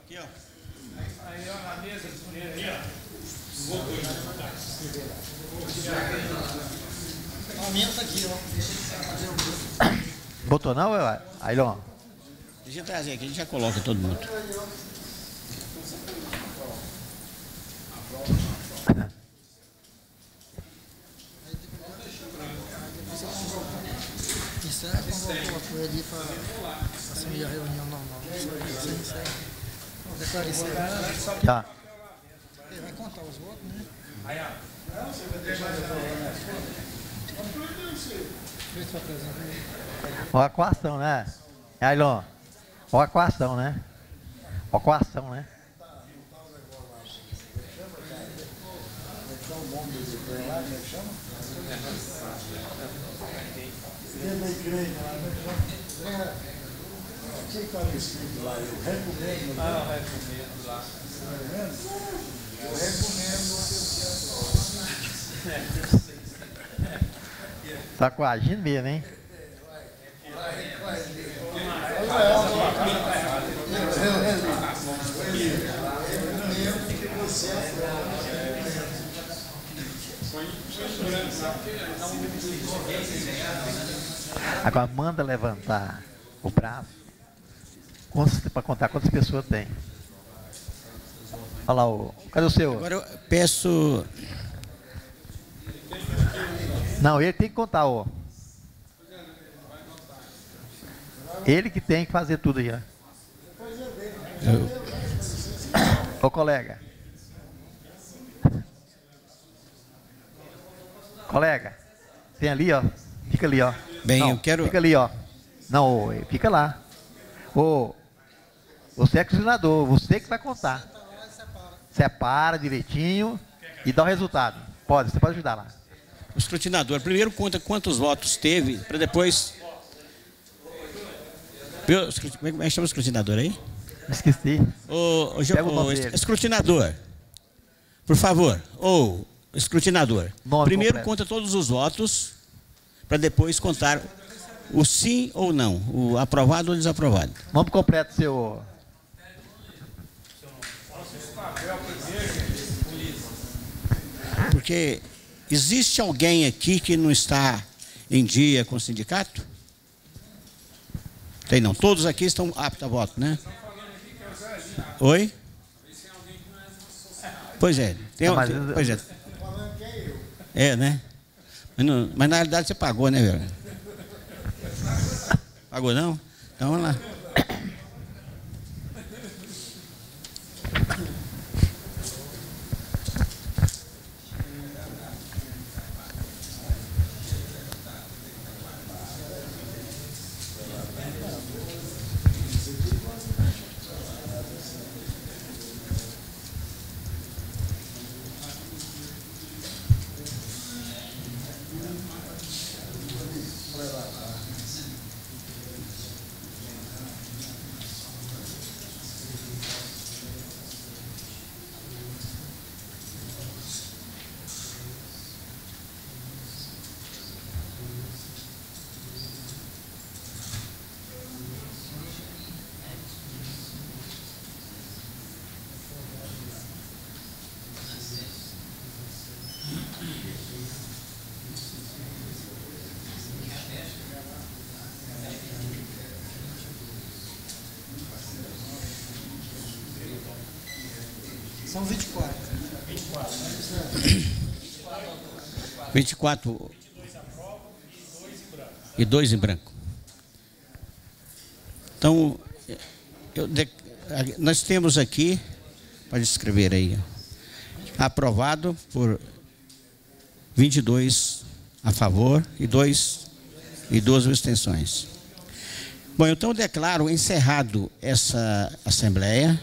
Aqui, ó. Aí, ó, na mesa, aqui, ó. Aumenta aqui, ó. Botou não, aí, ó. Deixa eu trazer aqui, a gente já coloca todo mundo. Isso é convocou ele para assumir a reunião normal. Isso aí. Declara isso aí. Tá. Ele vai contar os votos, né? Aí, ó. Olha a coação, né? Aí, ó. Olha a coação, né? Olha a coação, né? Dentro da igreja lá, o que estava escrito lá? Eu recomendo. Ah, eu recomendo lá. Eu recomendo. Tá coagindo mesmo, hein? Agora manda levantar o braço para contar quantas pessoas tem. Olha lá, cadê o seu? Agora eu peço. Não, ele tem que contar, ó. Ele que tem que fazer tudo aí, ó. Ô, colega. Colega, tem ali, ó. Fica ali, ó. Bem, não, eu quero. Fica ali, ó. Não, fica lá. Ô, você é coordenador, você que vai contar. Separa direitinho e dá o resultado. Você pode ajudar lá. O escrutinador, primeiro conta quantos votos teve, para depois. Como é que chama o escrutinador aí? Esqueci. O escrutinador, por favor. Ou escrutinador. Primeiro conta todos os votos, para depois contar o sim ou não, o aprovado ou desaprovado. Vamos completo, seu. Porque existe alguém aqui que não está em dia com o sindicato? Tem não. Todos aqui estão aptos a voto, né? Oi? Pois é. Pois é. É, né? Mas na realidade você pagou, né, velho? Pagou não? Então vamos lá. São 24. 24 e 2 em branco. Então, nós temos aqui, pode escrever aí, aprovado por 22 a favor e 2 abstenções. Bom, então eu declaro encerrado essa assembleia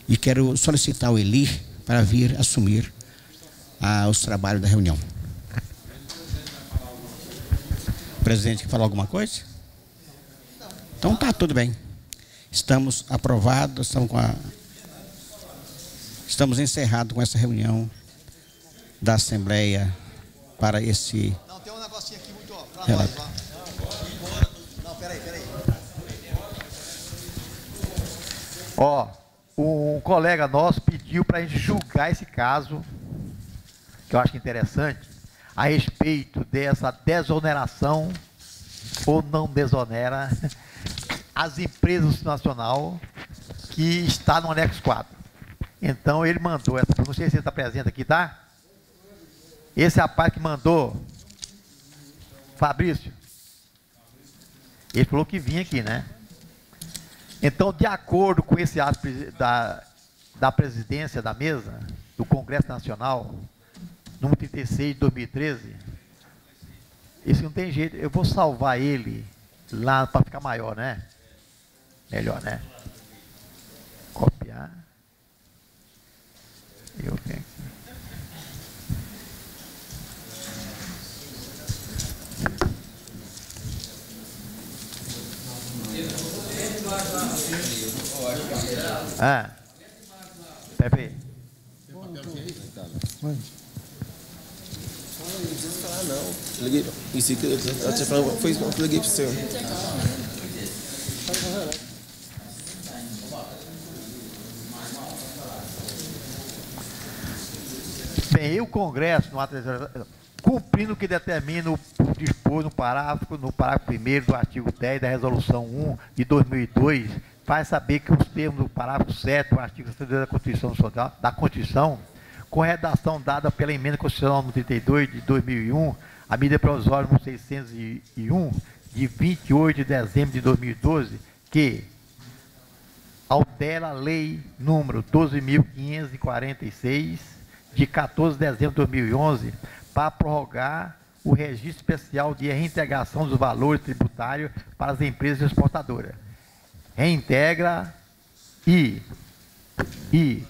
e quero solicitar o Eli para vir assumir os trabalhos da reunião. O presidente quer falar alguma coisa? Então tá, tudo bem. Estamos aprovados, estamos encerrados com essa reunião da Assembleia para esse... Não, tem um negocinho aqui muito... relato. Não, peraí. Ó, um colega nosso pediu para a gente julgar esse caso, que eu acho interessante, a respeito dessa desoneração ou não desonera as empresas nacional que está no anexo 4. Então ele mandou essa, não sei se ele está presente aqui, tá? Esse rapaz que mandou, Fabrício, ele falou que vinha aqui, né? Então, de acordo com esse ato da presidência da mesa, do Congresso Nacional, número 36 de 2013, esse não tem jeito, eu vou salvar ele lá para ficar maior, né? Melhor, né? Copiar. Eu venho aqui. Pepe. Não precisa falar, não. Liguei, isso que eu te falei, foi isso que eu liguei pro senhor. Bem, o Congresso, cumprindo o que determina o dispor no parágrafo 1º do artigo 10 da Resolução 1 de 2002, faz saber que os termos do parágrafo 7 do artigo 62 da Constituição, com redação dada pela Emenda Constitucional número 32 de 2001, a medida provisória número 601, de 28 de dezembro de 2012, que altera a Lei número 12.546, de 14 de dezembro de 2011, para prorrogar o registro especial de reintegração dos valores tributários para as empresas exportadoras. Reintegra e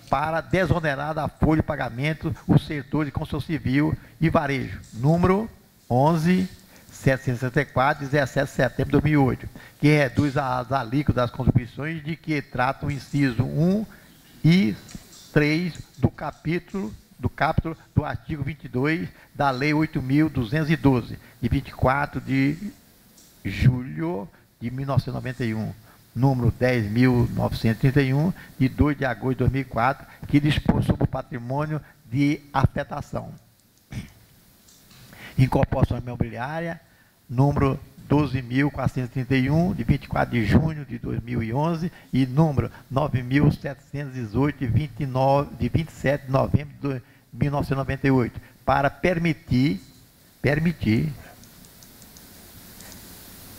para desonerar da folha de pagamento o setor de construção civil e varejo, número 11.764, 17 de setembro de 2008, que reduz as alíquotas das contribuições de que trata o inciso 1 e 3 do capítulo do artigo 22 da Lei 8.212, de 24 de julho de 1991, número 10.931, de 2 de agosto de 2004, que dispõe sobre o patrimônio de afetação. Incorporação imobiliária, número 12.431, de 24 de junho de 2011, e número 9.718, de 27 de novembro de 1998, para permitir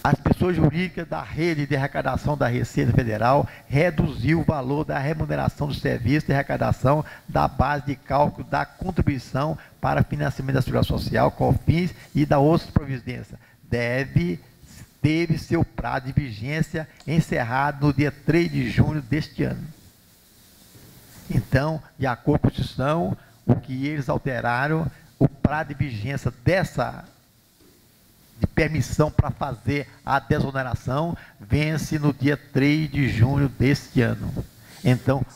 as pessoas jurídicas da rede de arrecadação da Receita Federal reduzir o valor da remuneração do serviço de arrecadação da base de cálculo da contribuição para financiamento da Seguridade Social, COFINS e da outras providências. Teve seu prazo de vigência encerrado no dia 3 de junho deste ano. Então, de acordo com a Constituição, o que eles alteraram, o prazo de vigência de permissão para fazer a desoneração vence no dia 3 de junho deste ano. Então,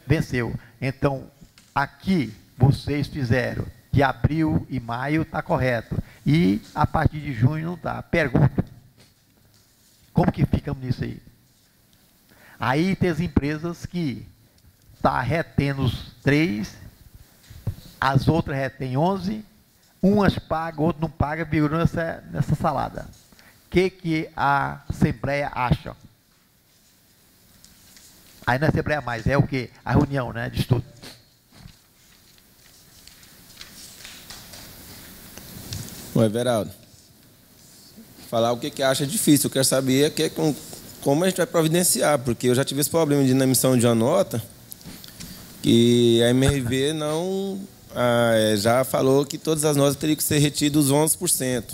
venceu. Então, aqui vocês fizeram de abril e maio, está correto. E a partir de junho não está. Pergunto, como que ficamos nisso aí? Aí tem as empresas que estão retendo os 3, as outras retêm 11, umas pagam, outras não pagam, virou nessa salada. O que a Assembleia acha? Aí na Assembleia Mais é o quê? A reunião, né, de estudo. Ô, Everaldo, falar o que acha difícil. Eu quero saber como a gente vai providenciar, porque eu já tive esse problema na emissão de uma nota, que a MRV não já falou que todas as notas teriam que ser retidas os 11%.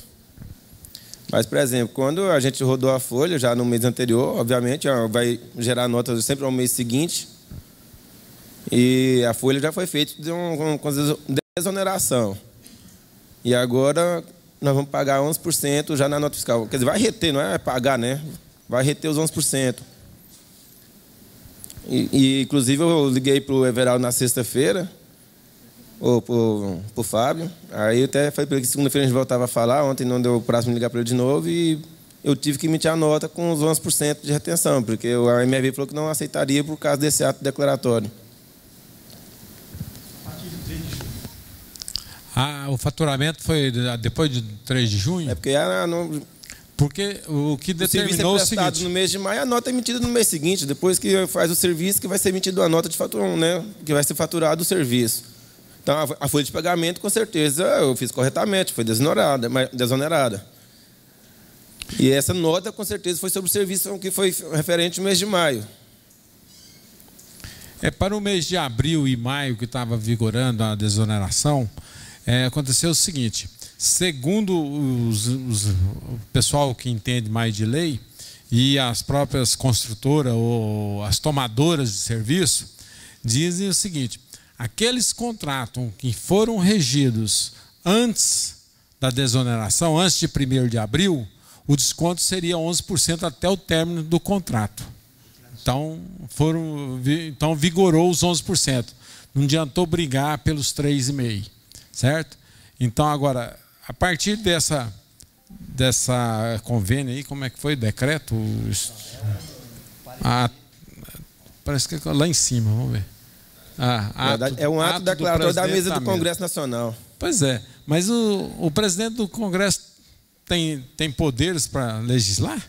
Mas, por exemplo, quando a gente rodou a folha, já no mês anterior, obviamente, vai gerar notas sempre ao mês seguinte, e a folha já foi feita com desoneração. E agora nós vamos pagar 11% já na nota fiscal. Quer dizer, vai reter, não é pagar, né? Vai reter os 11%. Inclusive, eu liguei para o Everaldo na sexta-feira, ou para o Fábio. Aí eu até falei para ele que segunda-feira a gente voltava a falar. Ontem não deu o prazo para ligar para ele de novo. E eu tive que emitir a nota com os 11% de retenção, porque a MRV falou que não aceitaria por causa desse ato declaratório. O faturamento foi depois de 3 de junho? É porque porque o que determinou o seguinte: no mês de maio, a nota é emitida no mês seguinte, depois que faz o serviço, que vai ser emitida a nota de fatura, né? Que vai ser faturado o serviço. Então, a folha de pagamento, com certeza, eu fiz corretamente, foi desonerada. E essa nota, com certeza, foi sobre o serviço que foi referente ao mês de maio. Para o mês de abril e maio, que estava vigorando a desoneração, aconteceu o seguinte: segundo o pessoal que entende mais de lei e as próprias construtoras ou as tomadoras de serviço, dizem o seguinte: aqueles contratos que foram regidos antes da desoneração, antes de 1º de abril, o desconto seria 11% até o término do contrato. Então vigorou os 11%. Não adiantou brigar pelos 3,5%, certo? Então, agora, a partir dessa convênio aí, como é que foi? Decreto? Parece que é lá em cima, vamos ver. É um ato declaratório da mesa do Congresso Nacional. Pois é, mas o presidente do Congresso tem poderes para legislar?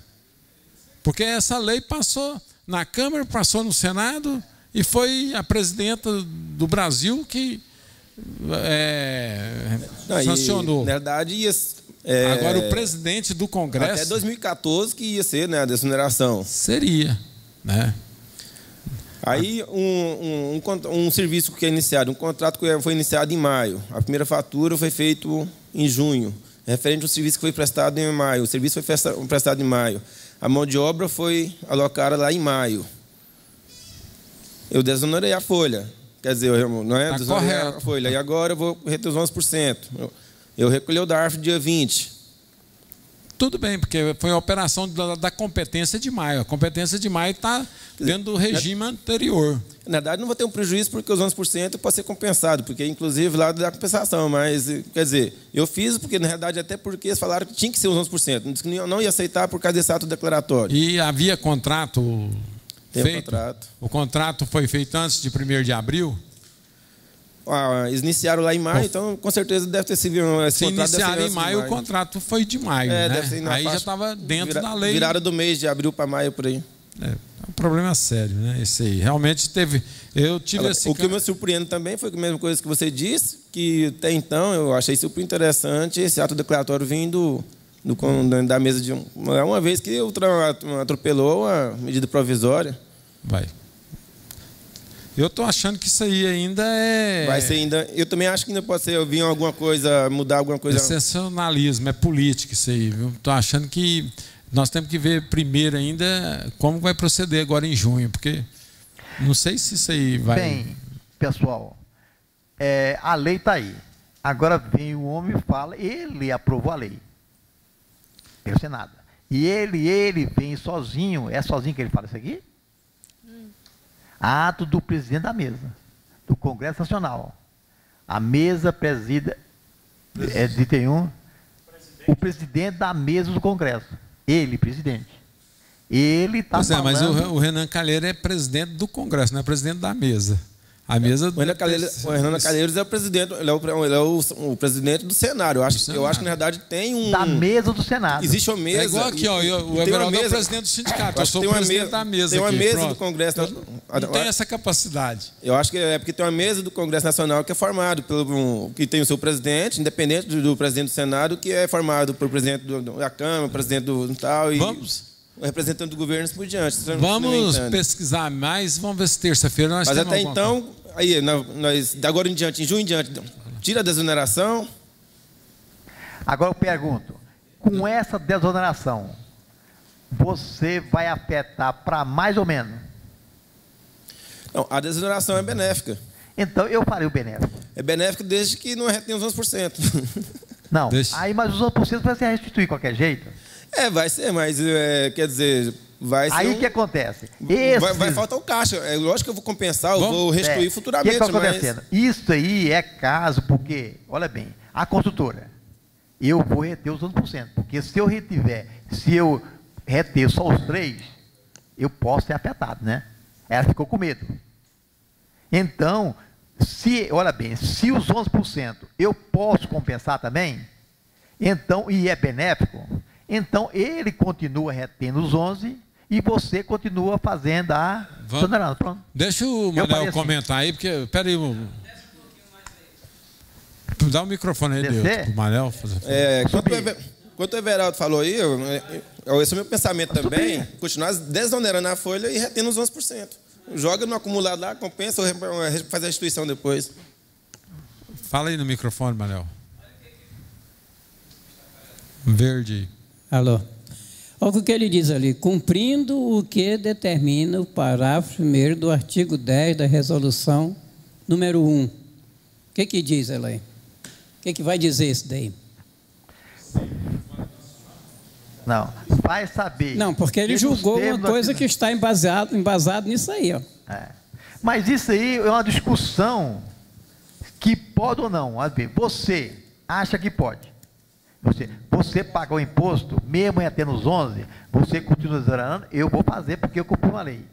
Porque essa lei passou na Câmara, passou no Senado e foi a presidenta do Brasil que sancionou. Na verdade, agora o presidente do Congresso... Até 2014 que ia ser, né, a desoneração. Seria, né? Aí um serviço que é iniciado, um contrato que foi iniciado em maio. A primeira fatura foi feita em junho, referente ao serviço que foi prestado em maio. O serviço foi prestado em maio. A mão de obra foi alocada lá em maio. Eu desonorei a folha. Quer dizer, não é? Desonorei a folha. E agora eu vou reter os 11%. Eu recolhi o DARF dia 20. Tudo bem, porque foi a operação da competência de maio. A competência de maio está dentro do regime anterior. Na verdade, não vou ter um prejuízo porque os 11% pode ser compensado, porque inclusive lá da compensação. Mas, quer dizer, eu fiz porque, na verdade, até porque eles falaram que tinha que ser os 11%. Não disse que não ia aceitar por causa desse ato declaratório. E havia contrato feito? Contrato. O contrato foi feito antes de 1º de abril? Eles iniciaram lá em maio, então com certeza deve ter sido esse Se contrato. Iniciaram em maio, o contrato foi de maio, né? Deve ser aí já estava dentro da lei. Virada do mês de abril para maio, por aí. É um problema sério, né? Esse aí. Realmente teve... O que me surpreende também foi a mesma coisa que você disse, que até então eu achei super interessante esse ato declaratório vindo da mesa de uma vez que atropelou a medida provisória. Vai. Eu estou achando que isso aí ainda é... Vai ser ainda... Eu também acho que ainda pode ser vir alguma coisa, mudar alguma coisa... É sensacionalismo, é política isso aí, viu? Estou achando que nós temos que ver primeiro ainda como vai proceder agora em junho, porque não sei se isso aí vai... Bem, pessoal, a lei está aí. Agora vem o homem e fala, ele aprovou a lei pelo Senado. E ele vem sozinho, é sozinho que ele fala isso aqui? Ato do presidente da mesa, do Congresso Nacional. A mesa presida, tem o presidente da mesa do Congresso. Ele, presidente. Ele está falando... Mas o Renan Calheiro é presidente do Congresso, não é presidente da mesa. A mesa o Hernando Calheiros é o presidente, ele é o presidente do Senado. Eu acho que na verdade tem um... Da mesa do Senado. Existe uma mesa... É igual aqui, ó, o Everaldo é o presidente do sindicato, eu sou o presidente da mesa. Tem uma aqui, mesa pronto. do Congresso... Não tem essa capacidade. Eu acho que é porque tem uma mesa do Congresso Nacional que é formado que tem o seu presidente, independente do presidente do Senado, que é formado por presidente da Câmara, presidente do tal... Vamos... O representante do governo por diante. Vamos pesquisar mais, vamos ver se terça-feira nós temos Mas até então, aí, nós, de agora em diante, em junho em diante, tira a desoneração. Agora eu pergunto, com essa desoneração, você vai afetar para mais ou menos? Não, a desoneração é benéfica. Então eu farei o benéfico. É benéfico desde que não retém os 11%. Não, aí mas os 11% vai ser restituído de qualquer jeito? Vai ser, mas quer dizer, vai ser... Aí o que acontece? Vai faltar o caixa. É lógico que eu vou compensar, eu vou restituir futuramente. O que está acontecendo? Isso aí é caso, porque, olha bem, a construtora, eu vou reter os 11%, porque se eu reter só os 3%, eu posso ser afetado, né? Ela ficou com medo. Então, olha bem, se os 11% eu posso compensar também, então, e é benéfico, então ele continua retendo os 11% e você continua fazendo a... Pronto. Deixa o Manuel comentar aí, porque... Espera aí, dá o microfone aí, o Manuel. Quanto o Everaldo falou aí, esse é o meu pensamento também, continuar desonerando a folha e retendo os 11%. Joga no acumulado lá, compensa, faz a restituição depois. Fala aí no microfone, Manuel. Verde. Alô. Olha o que ele diz ali. Cumprindo o que determina o parágrafo 1º do artigo 10 da resolução número 1. O que diz ela aí? O que vai dizer isso daí? Não, vai saber. Não, porque ele julgou uma coisa que está embasado nisso aí, ó. Mas isso aí é uma discussão que pode ou não. Você acha que pode. Você paga o imposto, mesmo retendo os 11%, você continua exonerando, eu vou fazer porque eu cumpri uma lei.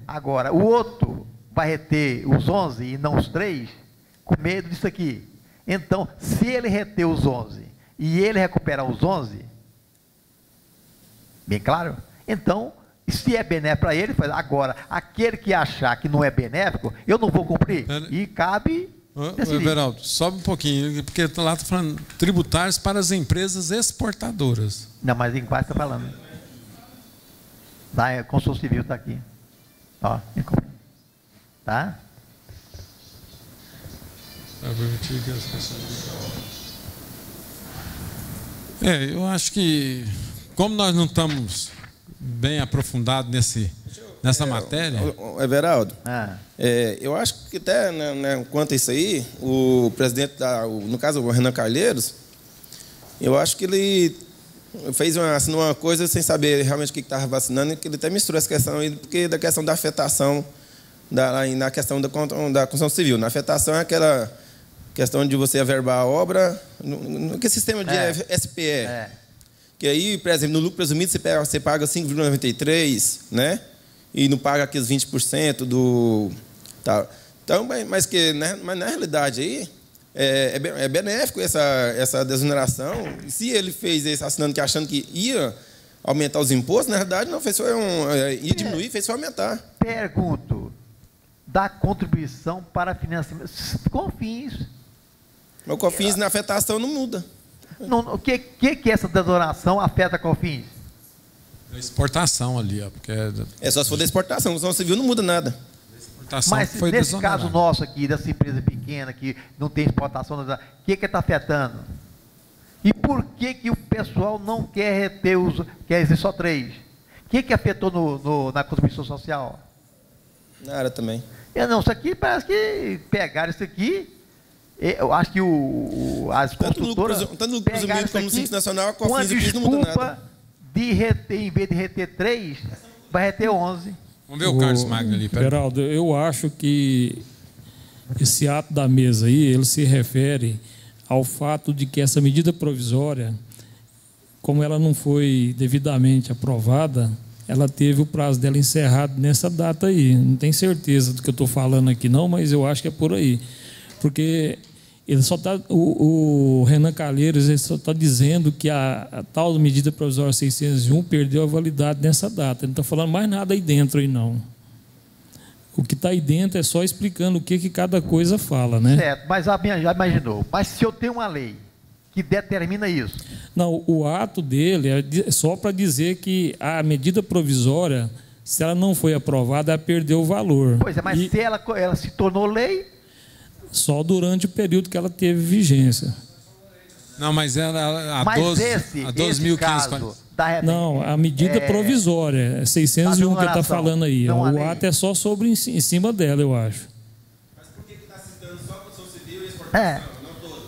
Agora, o outro vai reter os 11% e não os 3%, com medo disso aqui. Então, se ele reter os 11% e ele recuperar os 11%, bem claro? Então, se é benéfico para ele, faz. Agora, aquele que achar que não é benéfico, eu não vou cumprir. E cabe... Everaldo, sobe um pouquinho, porque lá está falando tributários para as empresas exportadoras. Não, mas em quase está falando. A Consul Civil está aqui. Ó, tá? Eu acho que, como nós não estamos bem aprofundados nessa matéria... Everaldo, eu acho que até quanto a isso aí, o presidente, no caso o Renan Calheiros, eu acho que ele assinou uma coisa sem saber realmente o que estava vacinando, e que ele até misturou essa questão aí, porque da questão da afetação, na questão da construção civil. Na afetação é aquela questão de você averbar a obra, que sistema de SPE. Que aí, por exemplo, no lucro presumido você paga 5,93%, né? E não paga aqueles 20% do... Tá. Então, mas na realidade aí, é benéfico essa desoneração. E se ele fez esse assinando achando que ia aumentar os impostos, na realidade não fez, ia diminuir, fez só aumentar. Pergunto, da contribuição para financiamento, COFINS. Mas o COFINS na afetação não muda. O que essa desonação afeta a COFINS? A exportação ali, ó, porque só se for da exportação, construção civil não muda nada. Mas nesse caso nosso aqui, dessa empresa pequena que não tem exportação, o que está afetando? E por que o pessoal não quer reter quer dizer só 3%? O que afetou na contribuição social? Nada também. Não, isso aqui parece que pegaram isso aqui. Eu acho que as construtoras tanto no presumido como no Simples Nacional, a COFINS não muda nada. De reter, em vez de reter 3%, vai reter 11%. Vamos ver o Carlos Magno ali. Geraldo, eu acho que esse ato da mesa aí, ele se refere ao fato de que essa medida provisória, como ela não foi devidamente aprovada, ela teve o prazo dela encerrado nessa data aí. Não tenho certeza do que eu estou falando aqui não, mas eu acho que é por aí. Porque ele só tá, o Renan Calheiros ele só está dizendo que a tal medida provisória 601 perdeu a validade nessa data. Ele não está falando mais nada aí dentro aí não. O que está aí dentro é só explicando o que cada coisa fala, né? Certo, mas já imaginou. Mas se eu tenho uma lei que determina isso? Não, o ato dele é só para dizer que a medida provisória, se ela não foi aprovada, ela perdeu o valor. Pois é, mas se ela se tornou lei? Só durante o período que ela teve vigência. Não, mas ela a mas 12.540. Não, a medida provisória, é 601 que ele está falando aí. O ato é só sobre em cima dela, eu acho. Mas por que está citando só a construção civil e exportação, não todas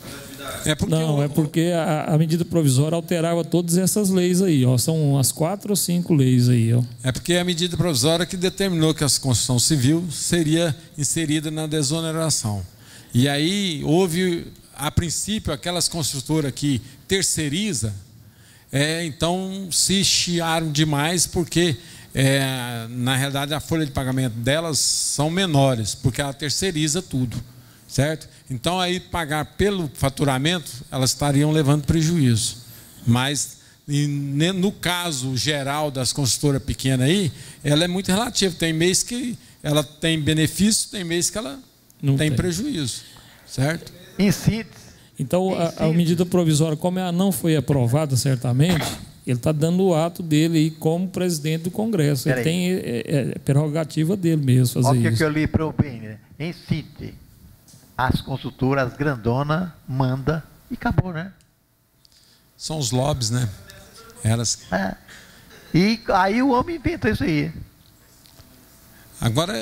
as atividades? Não, é porque a medida provisória alterava todas essas leis aí, ó. São umas 4 ou 5 leis aí, ó. É porque é a medida provisória que determinou que a construção civil seria inserida na desoneração. E aí houve, a princípio, aquelas construtoras que terceiriza, então se chiaram demais porque, na realidade, a folha de pagamento delas são menores, porque ela terceiriza tudo, certo? Então, aí, pagar pelo faturamento, elas estariam levando prejuízo. Mas, no caso geral das construtoras pequenas aí, ela é muito relativa. Tem mês que ela tem benefício, tem mês que ela não tem prejuízo, certo? Em síntese. Então, a medida provisória, como ela não foi aprovada certamente, ele está dando o ato dele aí como presidente do Congresso. Ele tem prerrogativa dele mesmo fazer isso. Olha o que eu li para o bem, né? Em síntese, as consultoras grandonas mandam e acabou, né? São os lobbies, né? Elas... E aí o homem inventou isso aí. Agora,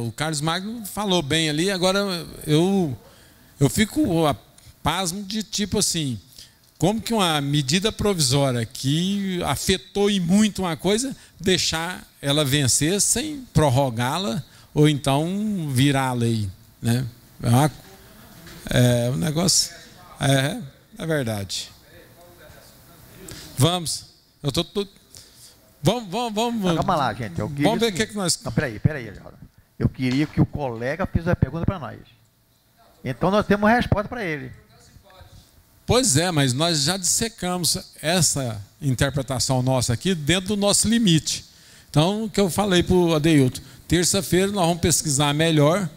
o Carlos Magno falou bem ali, agora eu fico pasmo de tipo assim, como que uma medida provisória que afetou e muito uma coisa, deixar ela vencer sem prorrogá-la ou então virar a lei, né? O negócio é verdade. Vamos. Eu tô Vamos. Calma lá, gente. Vamos ver o que nós. Não, peraí. Eu queria que o colega fizesse a pergunta para nós. Então nós temos uma resposta para ele. Pois é, mas nós já dissecamos essa interpretação nossa aqui dentro do nosso limite. Então, o que eu falei para o Adeilton, terça-feira nós vamos pesquisar melhor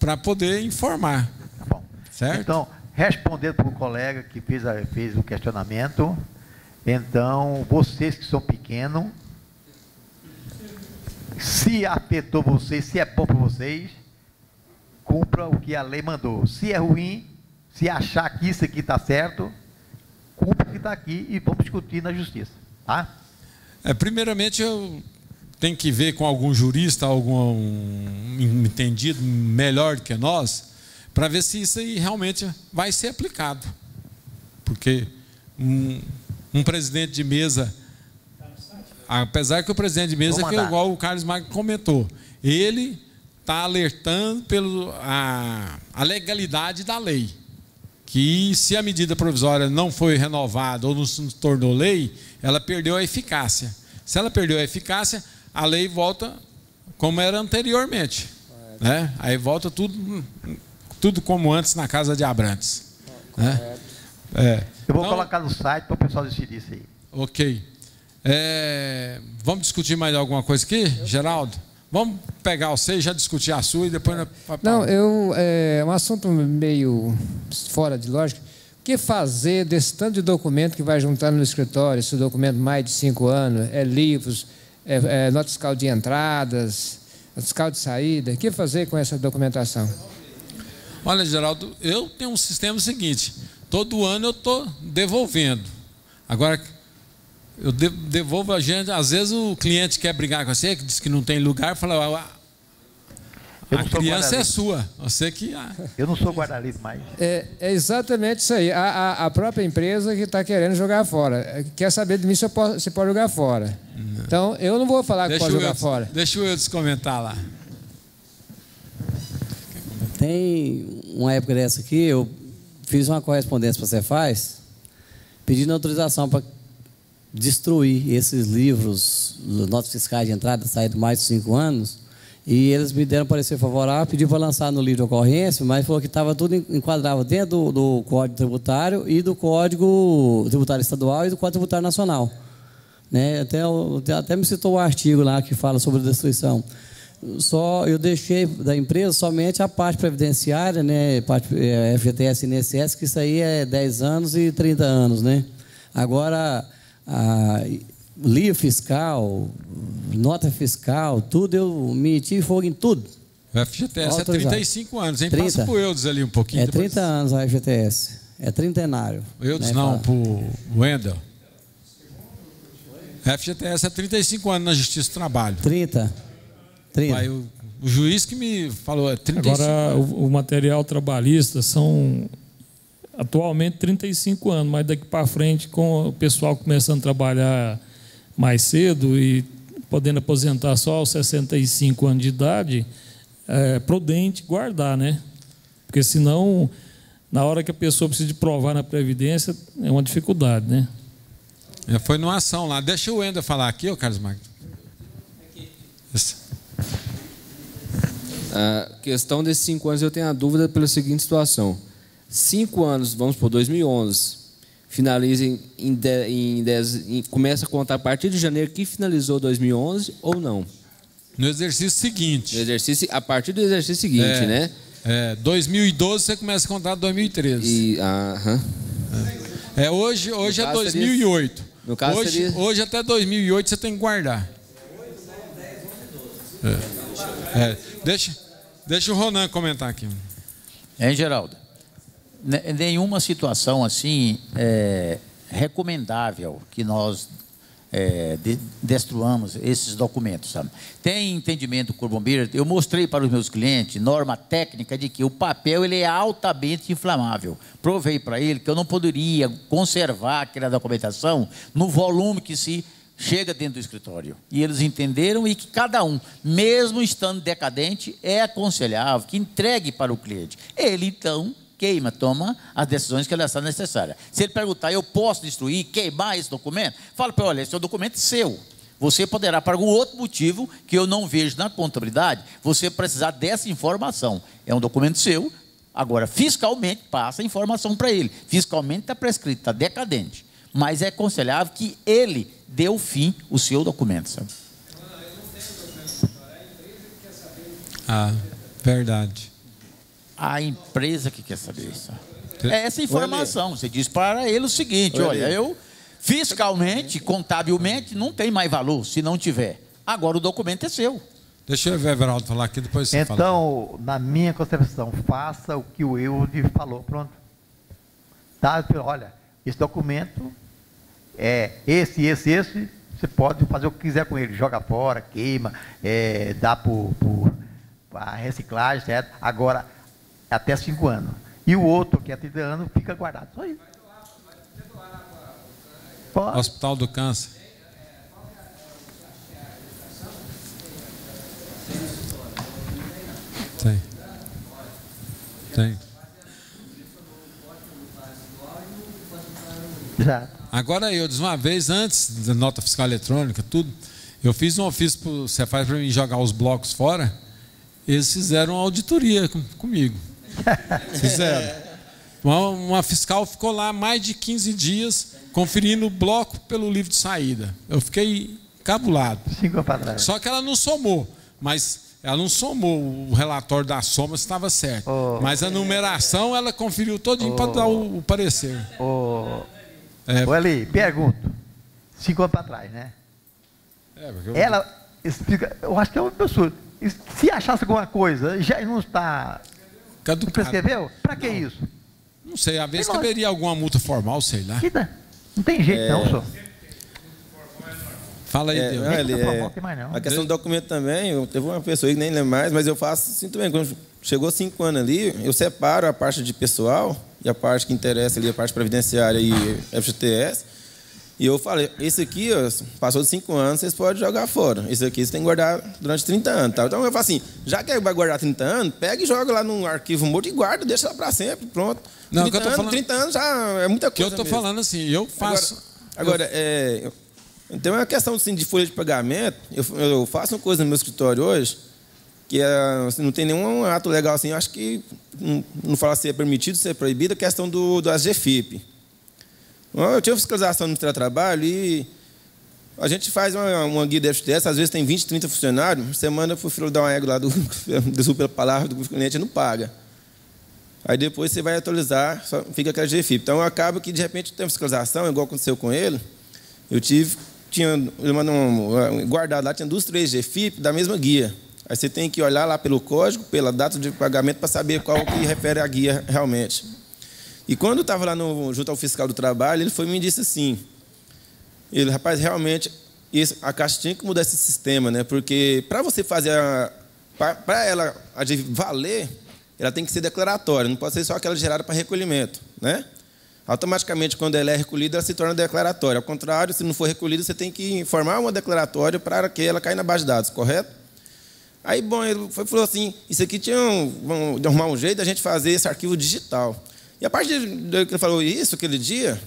para poder informar. Tá bom. Certo? Então, respondendo para o colega que fez o questionamento, então, vocês que são pequenos, se afetou vocês, se é bom para vocês, cumpra o que a lei mandou. Se é ruim, se achar que isso aqui está certo, cumpra o que está aqui e vamos discutir na justiça. Tá? Primeiramente, eu tenho que ver com algum jurista, algum entendido melhor do que nós, para ver se isso aí realmente vai ser aplicado. Porque um presidente de mesa, apesar que o presidente de mesa, que é igual o Carlos Magno comentou, ele está alertando pela legalidade da lei. Que se a medida provisória não foi renovada ou não se tornou lei, ela perdeu a eficácia. Se ela perdeu a eficácia, a lei volta como era anteriormente. Né? Aí volta tudo como antes na casa de Abrantes. Né? Eu vou colocar no site para o pessoal decidir isso aí. Ok. Vamos discutir mais alguma coisa aqui, Geraldo? Vamos pegar você e já discutir a sua e depois... Não, é um assunto meio fora de lógica. O que fazer desse tanto de documento que vai juntando no escritório? Esse documento mais de 5 anos, livros, nota fiscal de entradas, nota fiscal de saída. O que fazer com essa documentação? Olha, Geraldo, eu tenho um sistema seguinte. Todo ano eu estou devolvendo. Agora... eu devolvo a gente, às vezes o cliente quer brigar com você, que diz que não tem lugar, fala, a criança é sua, você que... Eu não sou guarda-livre mais. É exatamente isso aí, a própria empresa que está querendo jogar fora, quer saber de mim se pode jogar fora. Não. Então, eu não vou falar que pode jogar fora. Deixa eu comentar lá. Tem uma época dessa aqui, eu fiz uma correspondência para a Cefaz, pedindo autorização para destruir esses livros notas fiscais de entrada e saída de mais de 5 anos, e eles me deram parecer favorável, pediu para lançar no livro de ocorrência, mas falou que estava tudo enquadrado dentro do Código Tributário e do Código Tributário Estadual e do Código Tributário Nacional. Né? Até me citou o artigo lá que fala sobre destruição. Eu deixei da empresa somente a parte previdenciária, né? Parte FGTS e INSS, que isso aí é 10 anos e 30 anos. Né? Agora, livro fiscal, nota fiscal, tudo, eu meti fogo em tudo. O FGTS é 35 anos, hein? 30. Passa para o Eudes ali um pouquinho. É 30 anos a FGTS. É trintenário. O Eudes não, para o Wendel. FGTS é 35 anos na Justiça do Trabalho. 30. Aí, o juiz que me falou é 35 Agora, anos. o material trabalhista são atualmente 35 anos, mas daqui para frente, com o pessoal começando a trabalhar mais cedo e podendo aposentar só aos 65 anos de idade, é prudente guardar, né? Porque senão, na hora que a pessoa precisa de provar na Previdência, é uma dificuldade, né? Foi numa ação lá. Deixa o Wendel falar aqui, ô Carlos Magno. A questão desses 5 anos eu tenho a dúvida pela seguinte situação. 5 anos, vamos por 2011, finaliza começa a contar a partir de janeiro que finalizou 2011 ou não? No exercício seguinte. A partir do exercício seguinte, né? 2012 você começa a contar 2013. Hoje é 2008. No caso hoje até 2008 você tem que guardar. Deixa o Ronan comentar aqui. Geraldo? Nenhuma situação assim recomendável que nós destruamos esses documentos, sabe? Tem entendimento do Corpo Bombeiro, eu mostrei para os meus clientes norma técnica de que o papel ele é altamente inflamável. Provei para ele que eu não poderia conservar aquela documentação no volume que se chega dentro do escritório. E eles entenderam e que cada um, mesmo estando decadente, é aconselhável que entregue para o cliente. Ele, então, toma as decisões que ele achar necessárias. Se ele perguntar, eu posso destruir, queimar esse documento? Fala para ele, olha, esse é um documento seu. Você poderá, por algum outro motivo que eu não vejo na contabilidade, você precisar dessa informação. É um documento seu. Agora, fiscalmente, passa a informação para ele. Fiscalmente está prescrito, está decadente. Mas é aconselhável que ele dê o fim ao seu documento, sabe? Verdade. A empresa que quer saber isso. Essa informação. Você diz para ele o seguinte, olha, eu fiscalmente, contabilmente, não tem mais valor se não tiver. Agora o documento é seu. Deixa eu ver o Everaldo falar aqui, depois você fala. Então, na minha concepção, faça o que o Eude falou, pronto. Tá? Olha, esse documento esse, você pode fazer o que quiser com ele, joga fora, queima, dá para reciclagem, certo? Agora, até 5 anos. E o outro, que é 30 anos, fica guardado. Só isso. Hospital do Câncer. Tem. Já. Agora uma vez antes da nota fiscal eletrônica, tudo, eu fiz um ofício para o Cefaz para mim jogar os blocos fora. Eles fizeram uma auditoria comigo. Fizeram. Uma fiscal ficou lá mais de 15 dias conferindo o bloco pelo livro de saída. Eu fiquei cabulado. Só que ela não somou, o relatório da soma estava certo. Mas a numeração ela conferiu todinho para dar o parecer. Eli, pergunto. 5 anos para trás, né? Ela explica, eu acho que é uma pessoa. Se achasse alguma coisa, já não está. Não prescreveu? Para que isso? Não sei, às vezes caberia alguma multa formal, sei lá. Não tem jeito, não, senhor. Fala aí, Deus. A questão do documento também, teve uma pessoa que nem lembra mais, mas eu faço assim também. Quando chegou 5 anos ali, eu separo a parte de pessoal e a parte que interessa ali, a parte previdenciária e FGTS. E eu falei, esse aqui, ó, passou de 5 anos, vocês podem jogar fora. Esse aqui você tem que guardar durante 30 anos. Tá? Então eu falo assim, já que vai guardar 30 anos, pega e joga lá num arquivo morto e guarda, deixa lá para sempre, pronto. Não, 30 anos já é muita coisa. Que eu estou falando assim, eu faço. Agora Então é uma questão assim, de folha de pagamento. Eu faço uma coisa no meu escritório hoje, que assim, não tem nenhum ato legal assim. Eu acho que, não fala se é permitido, se é proibido, a questão do AGFIP. Eu tive fiscalização no Ministério do Trabalho e a gente faz uma guia de FTS, às vezes tem 20, 30 funcionários, você manda para o filho dar uma égua lá, desculpa pela palavra, do cliente não paga. Aí depois você vai atualizar, só fica aquela GFIP. Então acaba que de repente tem fiscalização, igual aconteceu com ele, tinha guardado lá, tinha 2, 3 GFIP da mesma guia. Aí você tem que olhar lá pelo código, pela data de pagamento, para saber qual que refere à guia realmente. E quando eu estava lá junto ao fiscal do trabalho, ele foi e me disse assim, rapaz, realmente, a Caixa tinha que mudar esse sistema, né? Porque para você fazer, para ela valer, ela tem que ser declaratória, não pode ser só aquela gerada para recolhimento, né? Automaticamente, quando ela é recolhida, ela se torna declaratória. Ao contrário, se não for recolhida, você tem que formar uma declaratória para que ela caia na base de dados, correto? Aí, bom, ele falou assim, isso aqui vamos arrumar um jeito da gente fazer esse arquivo digital. E a partir de que ele falou isso, aquele dia,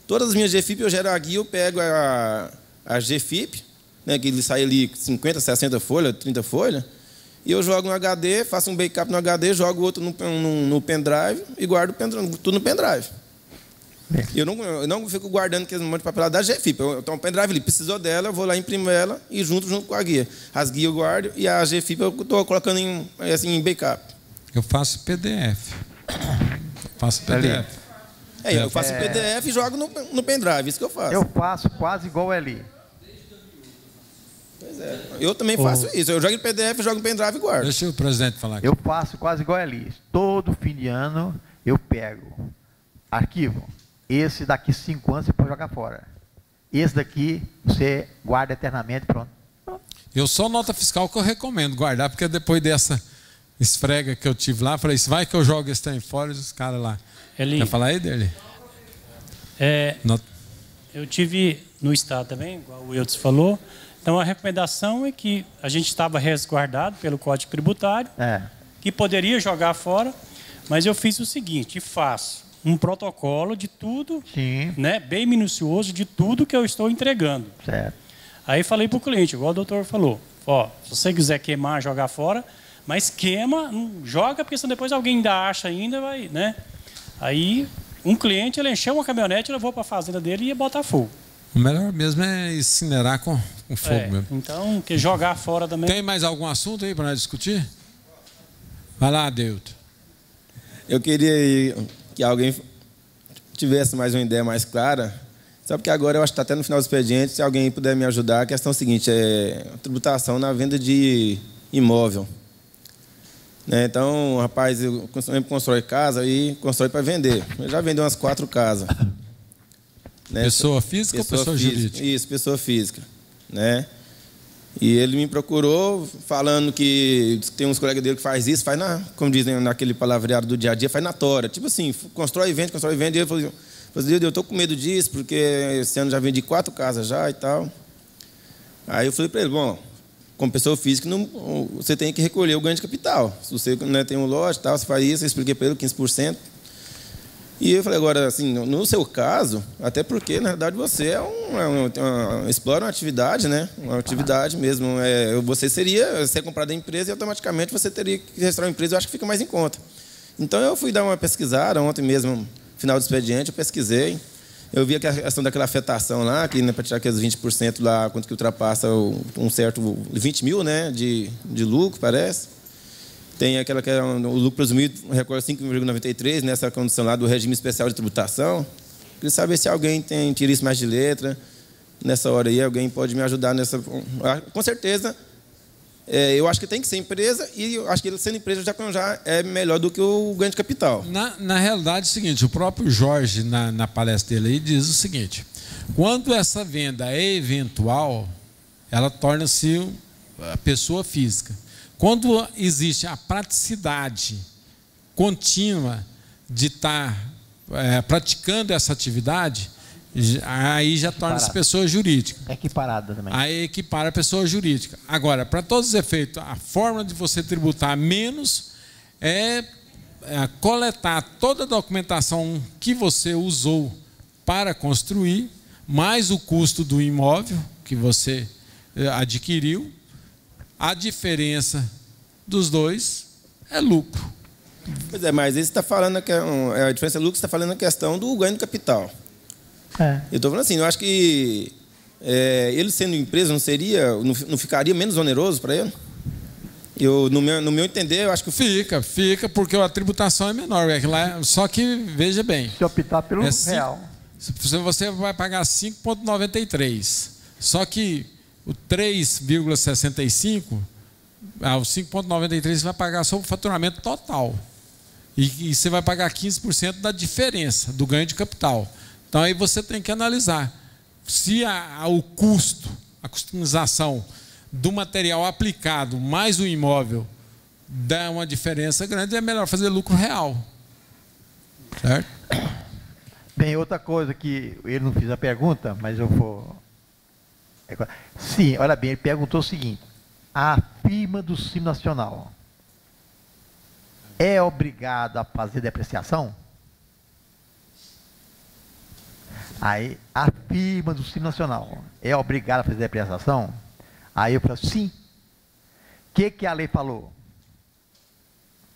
todas as minhas GFIP eu gero a guia, eu pego a GFIP, né, que ele sai ali 50, 60 folhas, 30 folhas, e eu jogo no HD, faço um backup no HD, jogo outro no pendrive e guardo tudo no pendrive. Eu não fico guardando aquele monte de papelada da GFIP. Eu tenho um pendrive ali, precisou dela, eu vou lá, imprimo ela e junto com a guia. As guias eu guardo e a GFIP eu estou colocando em backup. Eu faço PDF. Eu faço PDF e jogo no pendrive, isso que eu faço. Eu faço quase igual o Eli. Pois é. Eu também faço isso. Eu jogo em PDF, jogo em pendrive e guardo. Deixa o presidente falar aqui. Eu faço quase igual a Eli. Todo fim de ano eu pego arquivo. Esse daqui 5 anos você pode jogar fora. Esse daqui você guarda eternamente, pronto. Eu só nota fiscal que eu recomendo guardar, porque depois dessa esfrega que eu tive lá, falei, vai que eu jogo esse trem fora e os caras lá. Eli, quer falar aí dele? Eu tive no estado também, igual o Wilton falou. Então a recomendação é que a gente estava resguardado pelo Código Tributário, que poderia jogar fora, mas eu fiz o seguinte, faço um protocolo de tudo, né, bem minucioso de tudo que eu estou entregando. Certo. Aí falei para o cliente, igual o doutor falou, se você quiser queimar, jogar fora, mas queima, não joga, porque senão depois alguém ainda acha vai, né? Aí um cliente, ele encheu uma caminhonete, levou para a fazenda dele e ia botar fogo. O melhor mesmo é incinerar com fogo mesmo. Então, que jogar fora também. Tem mais algum assunto aí para nós discutir? Vai lá, Adeuto. Eu queria que alguém tivesse mais uma ideia mais clara. Só porque agora eu acho que está até no final do expediente, se alguém puder me ajudar, a questão é a seguinte, a tributação na venda de imóvel. Né? Então, rapaz, eu constrói casa e constrói para vender. Eu já vendi umas 4 casas. Né? Pessoa física ou pessoa jurídica? Isso, pessoa física. Né? E ele me procurou falando que tem uns colegas dele que faz isso, como dizem naquele palavreado do dia a dia, faz na tora. Tipo assim, constrói e vende. E ele falou, eu estou com medo disso, porque esse ano já vendi 4 casas já e tal. Aí eu falei para ele, bom, como pessoa física, você tem que recolher o ganho de capital. Se você tem um lote e tal, você faz isso, eu expliquei para ele 15%. E eu falei, agora, assim, no seu caso, até porque, na verdade, você explora uma atividade, né? Uma atividade mesmo. Você seria ser comprado da empresa e automaticamente você teria que registrar uma empresa, eu acho que fica mais em conta. Então, eu fui dar uma pesquisada, ontem mesmo, final do expediente, eu pesquisei. Eu vi a questão daquela afetação lá, que para tirar aqueles 20% lá, quanto que ultrapassa um certo 20 mil, né? De lucro, parece. Tem aquela que é o lucro presumido, recorre 5,93, nessa condição lá do regime especial de tributação. Queria saber se alguém tira isso mais de letra. Nessa hora aí, alguém pode me ajudar nessa. Com certeza, eu acho que tem que ser empresa e eu acho que ele sendo empresa já é melhor do que o ganho de capital. Na realidade, é o seguinte, o próprio Jorge, na palestra dele aí, diz o seguinte, quando essa venda é eventual, ela torna-se pessoa física. Quando existe a praticidade contínua de estar praticando essa atividade, aí já torna-se pessoa jurídica. É equiparada também. Aí equipara a pessoa jurídica. Agora, para todos os efeitos, a forma de você tributar menos é coletar toda a documentação que você usou para construir, mais o custo do imóvel que você adquiriu, a diferença dos dois é lucro. Pois é, mas isso está falando que a diferença de lucro está falando na questão do ganho de capital. Eu estou falando assim, eu acho que ele sendo empresa não ficaria menos oneroso para ele? No meu entender, eu acho que fica porque a tributação é menor. Só que, veja bem, se optar pelo real, você vai pagar 5,93. Só que o 3,65, o 5,93 você vai pagar só o faturamento total. E você vai pagar 15% da diferença do ganho de capital. Então aí você tem que analisar se o custo, a customização do material aplicado mais o imóvel dá uma diferença grande, é melhor fazer lucro real. Certo? Bem, outra coisa que ele não fez a pergunta, mas eu vou... Sim, olha bem, ele perguntou o seguinte: a firma do Simples Nacional é obrigada a fazer depreciação? Aí, a firma do Simples Nacional é obrigada a fazer depreciação? Aí eu falei, sim. O que a lei falou?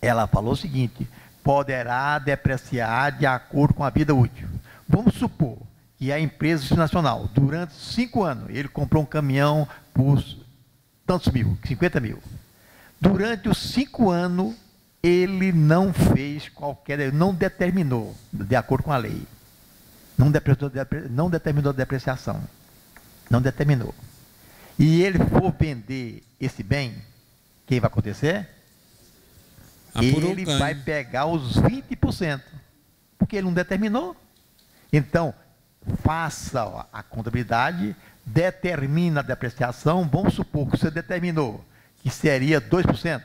Ela falou o seguinte: poderá depreciar de acordo com a vida útil. Vamos supor que a empresa nacional, durante 5 anos, ele comprou um caminhão por tantos mil, 50 mil. Durante os 5 anos, ele não fez não determinou, de acordo com a lei. Não determinou depreciação. Não determinou. E ele for vender esse bem, o que vai acontecer? Ele vai pegar os 20%, porque ele não determinou. Então, faça a contabilidade, determina a depreciação. Vamos supor que você determinou que seria 2%.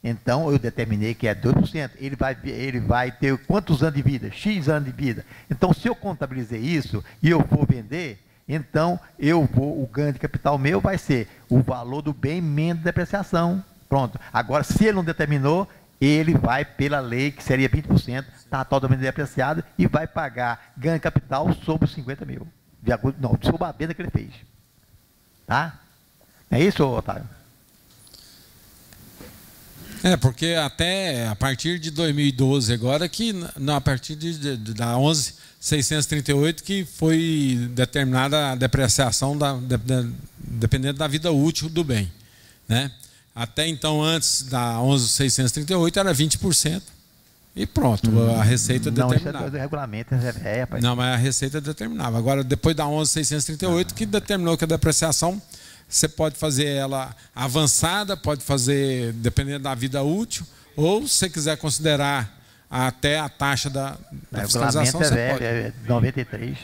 Então, eu determinei que é 2%. Ele vai ter quantos anos de vida? X anos de vida. Então, se eu contabilizei isso e eu for vender, então o ganho de capital meu vai ser o valor do bem menos depreciação. Pronto. Agora, se ele não determinou, ele vai pela lei, que seria 20%, está totalmente depreciado, e vai pagar ganho de capital sobre os 50 mil. Sobre a venda que ele fez. Tá? É isso, Otávio? Porque até a partir de 2012 agora, a partir da 11.638 que foi determinada a depreciação dependendo da vida útil do bem, né? Até então, antes da 11.638 era 20% e pronto, a Receita determinava. Não, isso é do regulamento, rapaz. Não, mas a Receita determinava. Agora, depois da 11.638 que determinou que a depreciação você pode fazer ela avançada, pode fazer dependendo da vida útil, ou se você quiser considerar até a taxa da fiscalização, você pode. É 93.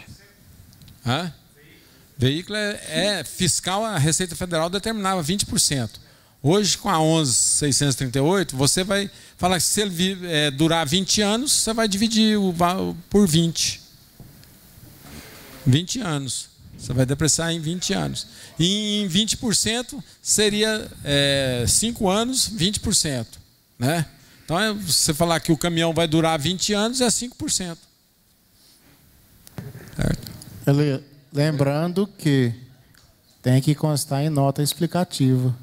Veículo fiscal, a Receita Federal determinava 20%. Hoje, com a 11.638, você vai falar que se ele durar 20 anos, você vai dividir por 20. 20 anos. Você vai depreciar em 20 anos. E em 20% seria 5 anos, 20%. Né? Então, você falar que o caminhão vai durar 20 anos, é 5%. Certo? Lembrando que tem que constar em nota explicativa.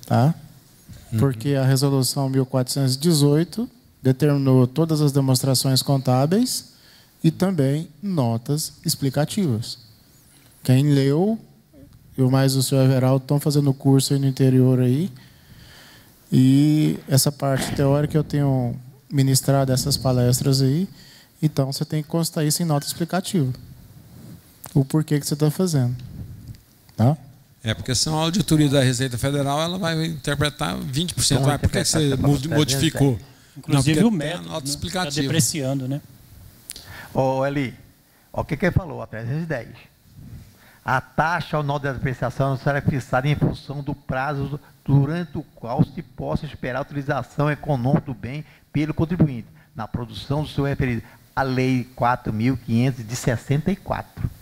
Tá? Porque a resolução 1418 determinou todas as demonstrações contábeis e também notas explicativas. Quem leu, eu mais o senhor Everaldo estão fazendo curso aí no interior aí. E essa parte teórica eu tenho ministrado essas palestras aí. Então você tem que constar isso em nota explicativa. O porquê que você está fazendo. Tá? Porque senão a auditoria da Receita Federal ela vai interpretar 20%. Por que você modificou? Inclusive não, o método, nota explicativa. Está depreciando, né? Eli, o que ele falou? A 310. A taxa anual de depreciação será fixada em função do prazo durante o qual se possa esperar a utilização econômica do bem pelo contribuinte, na produção do seu referido. A Lei 4.500 de 64.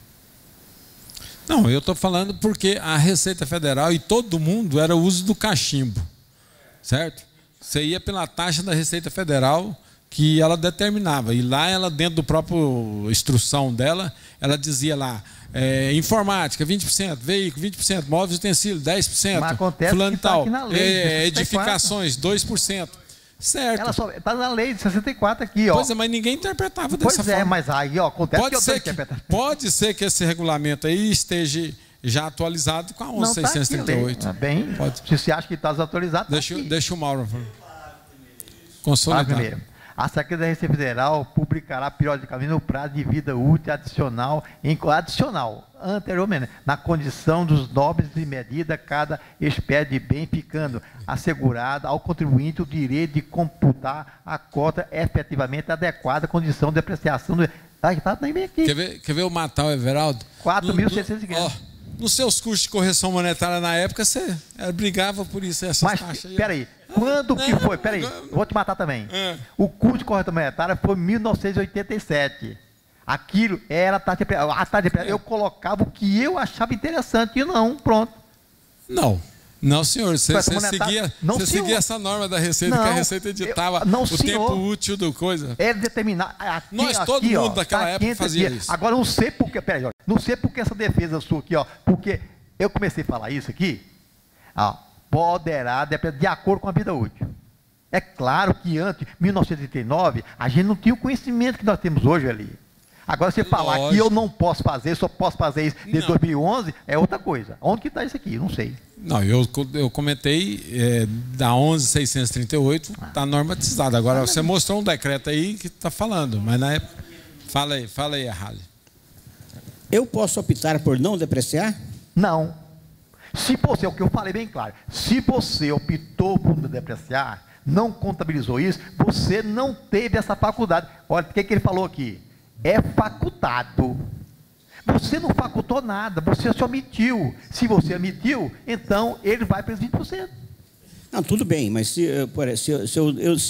Não, eu estou falando porque a Receita Federal e todo mundo era o uso do cachimbo, certo? Você ia pela taxa da Receita Federal, que ela determinava. E lá, ela, dentro do próprio instrução dela, ela dizia lá, informática, 20%, veículo, 20%, móveis e utensílios, 10%, mas acontece fulano que tá tal, aqui na lei, edificações, 2%. Certo. Ela só está na lei de 64 aqui, ó. Pois é, mas ninguém interpretava dessa forma. Pois é, mas aí, ó, acontece pode ser que esse regulamento aí esteja já atualizado com a 11.638. Tá bem, pode. Se você acha que está desatualizado, deixa o Mauro consolidar. Primeiro, a Secretaria da Receita Federal publicará periodicamente no prazo de vida útil adicional, anteriormente, na condição dos nobres de medida cada espécie de bem, ficando assegurado ao contribuinte o direito de computar a cota efetivamente adequada à condição de apreciação do... Tá bem aqui. Quer ver o matar o Everaldo? 4.650. Nos seus custos de correção monetária na época, você brigava por isso, essas taxas aí. Peraí, quando que foi? Peraí, eu vou te matar também. O custo de correção monetária foi em 1987. Aquilo era a taxa de preço. Eu colocava o que eu achava interessante e não, pronto. Não, senhor, você seguia essa norma da Receita, que a Receita editava o tempo útil do coisa. É determinar. Todo mundo daquela época fazia isso. Agora, não sei por que, peraí, não sei por que essa defesa sua aqui, ó, porque eu comecei a falar isso aqui, poderá, de acordo com a vida útil. É claro que antes, 1939, a gente não tinha o conhecimento que nós temos hoje ali. Agora, você falar que eu não posso fazer, só posso fazer isso desde 2011, é outra coisa. Onde que está isso aqui? Não sei. Não, eu comentei da 11.638, está normatizado. Agora, você mostrou um decreto aí que está falando, mas na época... Fala aí, Harley. Eu posso optar por não depreciar? Não. Se você, é o que eu falei bem claro, se você optou por não depreciar, não contabilizou isso, você não teve essa faculdade. Olha, o que ele falou aqui? É facultado. Você não facultou nada, você se omitiu. Se você omitiu, então ele vai para os 20%. Não, tudo bem, mas se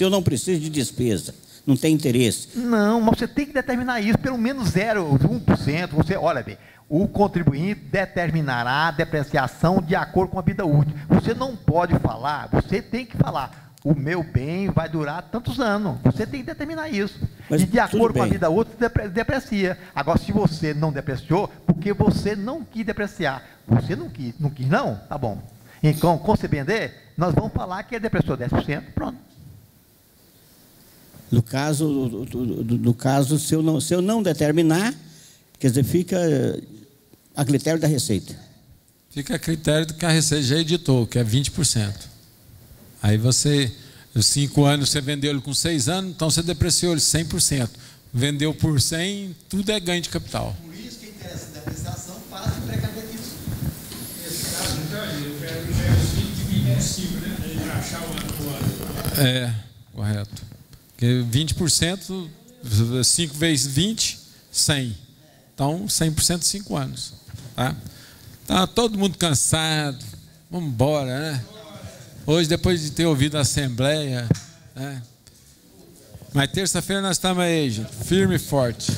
eu não preciso de despesa, não tem interesse. Não, mas você tem que determinar isso, pelo menos 0,1%. Você, olha bem, o contribuinte determinará a depreciação de acordo com a vida útil. Você não pode falar, você tem que falar. O meu bem vai durar tantos anos. Você tem que determinar isso. Mas e de acordo com a vida útil, deprecia. Agora, se você não depreciou, porque você não quis depreciar. Você não quis, não? Tá bom. Então, com CBND, nós vamos falar que ele depreciou 10%, pronto. No caso, se eu não determinar, quer dizer, fica a critério da Receita. Fica a critério do que a Receita já editou, que é 20%. Aí você, 5 anos, você vendeu ele com 6 anos, então você depreciou ele 100%. Vendeu por 100, tudo é ganho de capital. Por isso que interessa a depreciação para se precaver disso. Esse caso, então, eu quero já é 25, né? Ele achar o ano por ano. Correto. Porque 20%, 5 vezes 20, 100. Então, 100% 5 anos. Tá todo mundo cansado. Vamos embora, né? Hoje, depois de ter ouvido a Assembleia, né? Mas terça-feira nós estamos aí, gente, firme e forte.